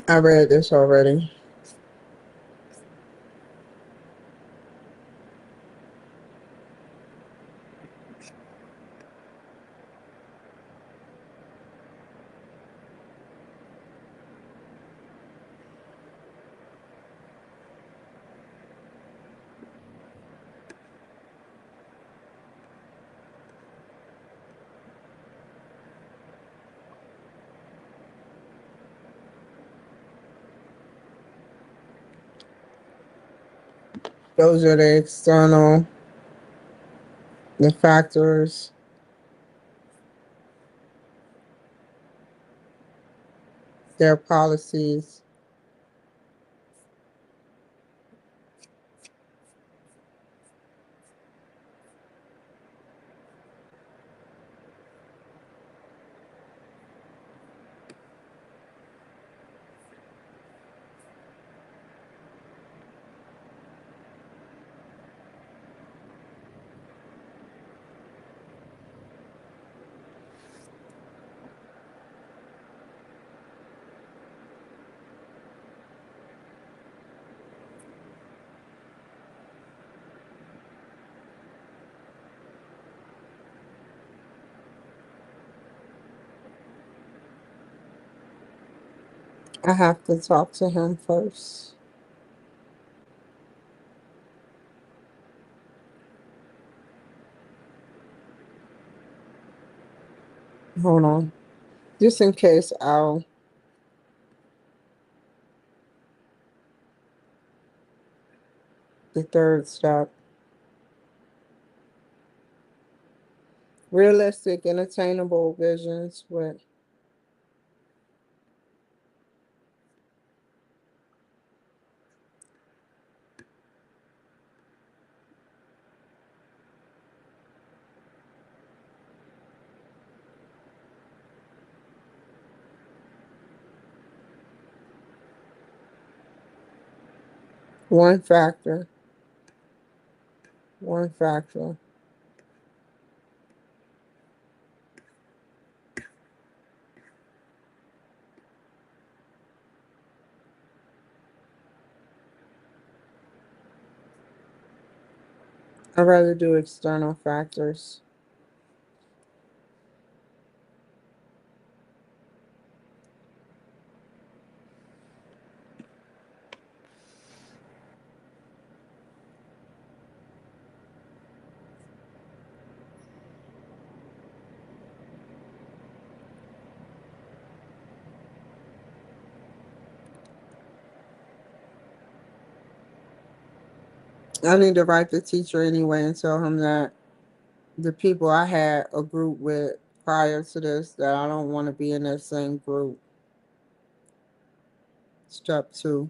I read this already. Those are the external, the factors, their policies. I have to talk to him first. Hold on. Just in case the third step. Realistic and attainable visions with one factor. One factor. I'd rather do external factors. I need to write the teacher anyway and tell him that the people I had a group with prior to this, that I don't want to be in that same group. Step two.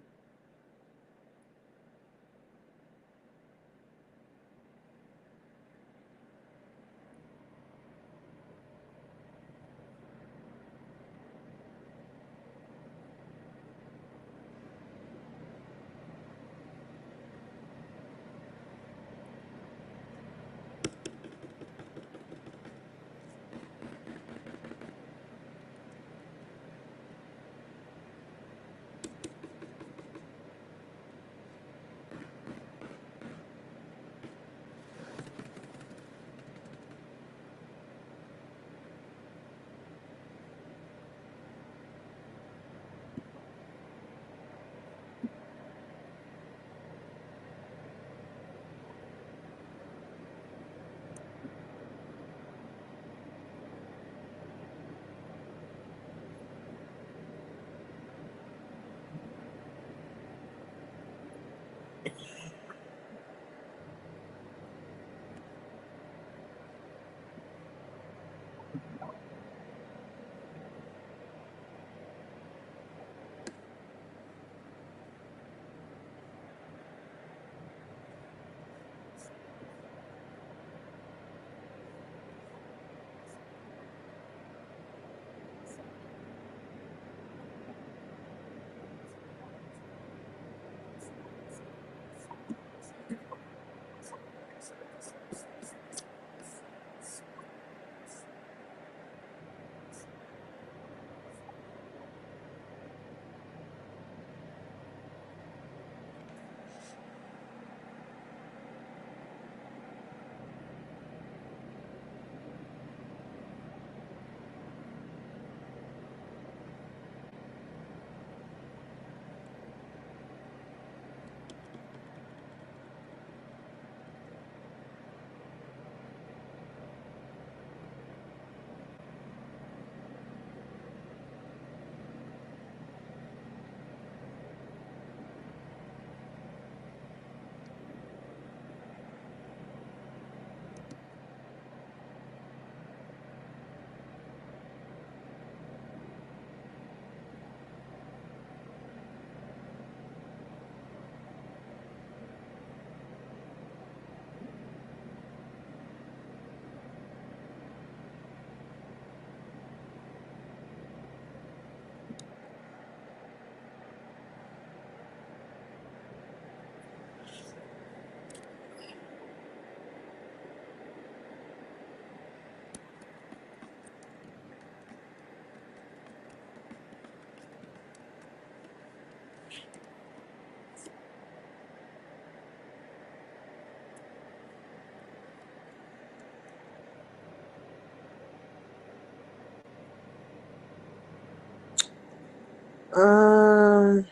Um,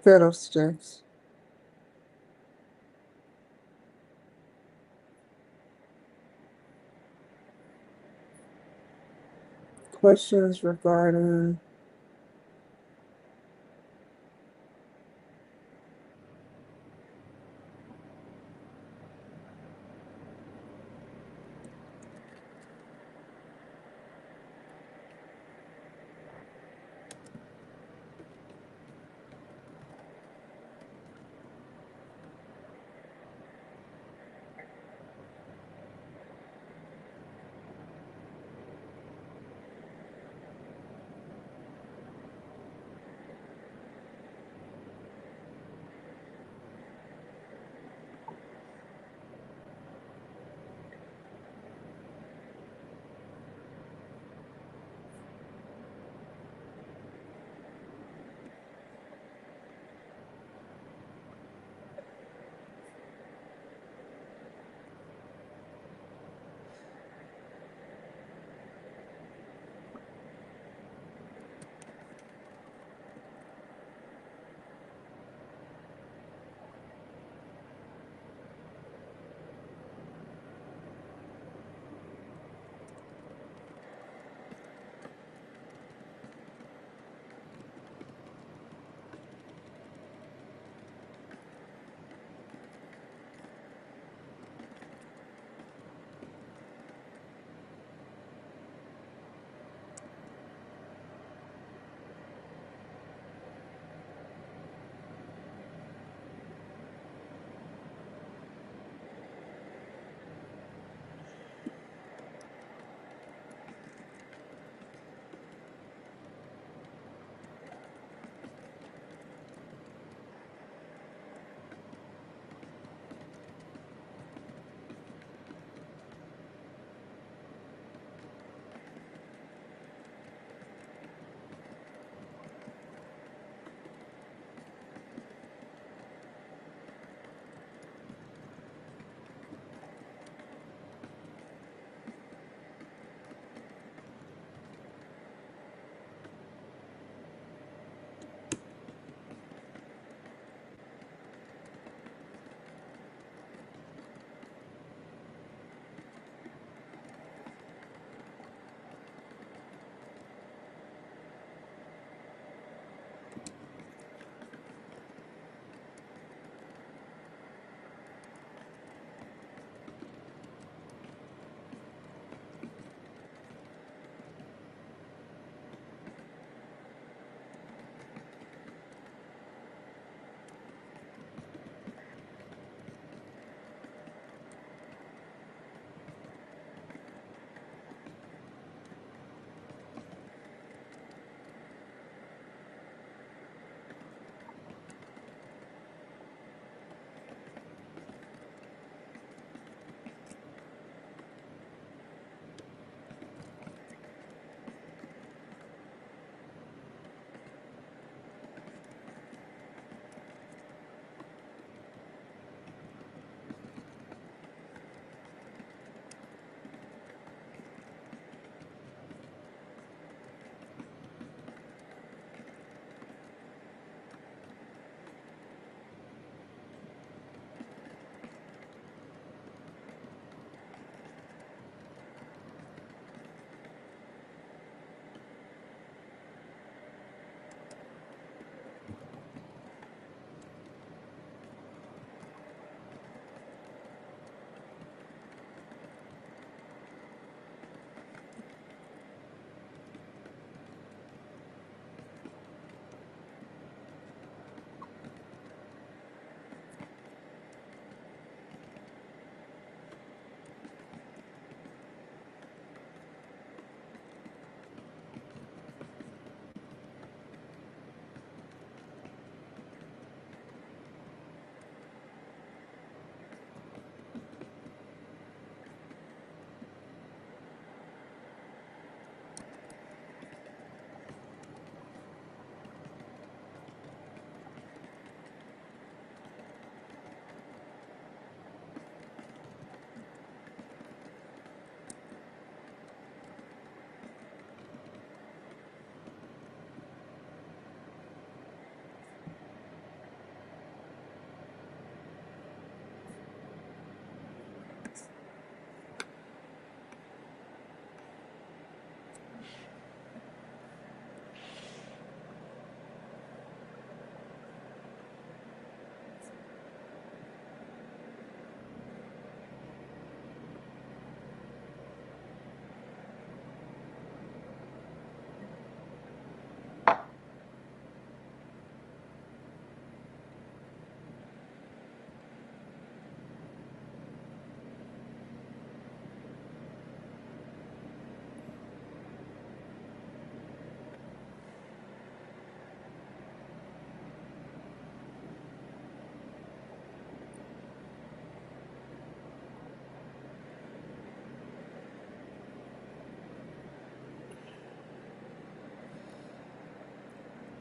Fiddlesticks. Questions regarding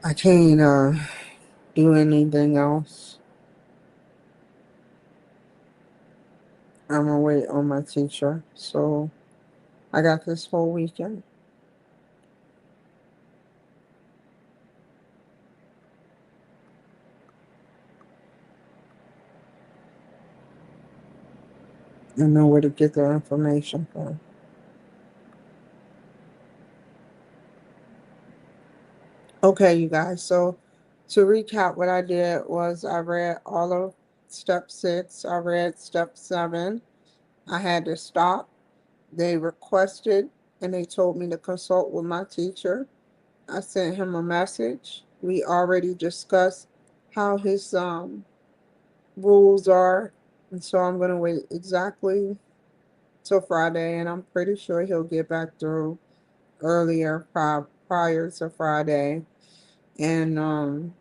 I can't do anything else. I'm gonna wait on my teacher. So I got this whole weekend. I know where to get the information from. Okay, you guys. So to recap, what I did was I read all of step 6. I read step 7. I had to stop. They requested and they told me to consult with my teacher. I sent him a message. We already discussed how his rules are. And so I'm going to wait exactly till Friday, and I'm pretty sure he'll get back through earlier prior to Friday. And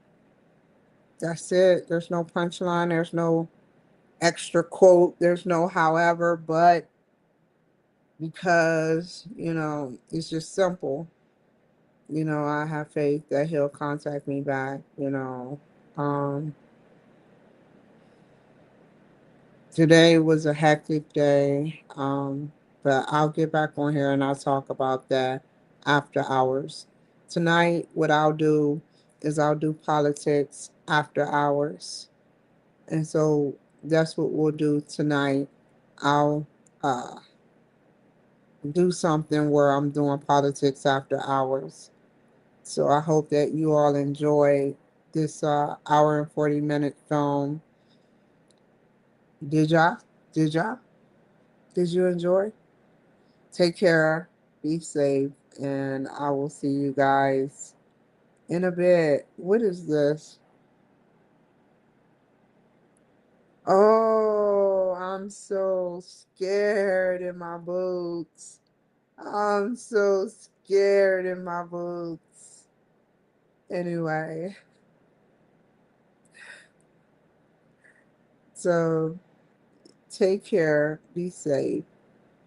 that's it. There's no punchline. There's no extra quote. There's no however, but because, it's just simple. I have faith that he'll contact me back. Um, Today was a hectic day, but I'll get back on here and I'll talk about that after hours. Tonight, what I'll do is I'll do politics after hours. And so that's what we'll do tonight. I'll uh, do something where I'm doing politics after hours. So I hope that you all enjoy this hour and 40-minute film. Did y'all? Did y'all? Did you enjoy? Take care, be safe, and I will see you guys in a bit. What is this? Oh, I'm so scared in my boots. I'm so scared in my boots. Anyway, so take care, be safe,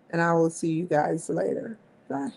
and I will see you guys later. Bye.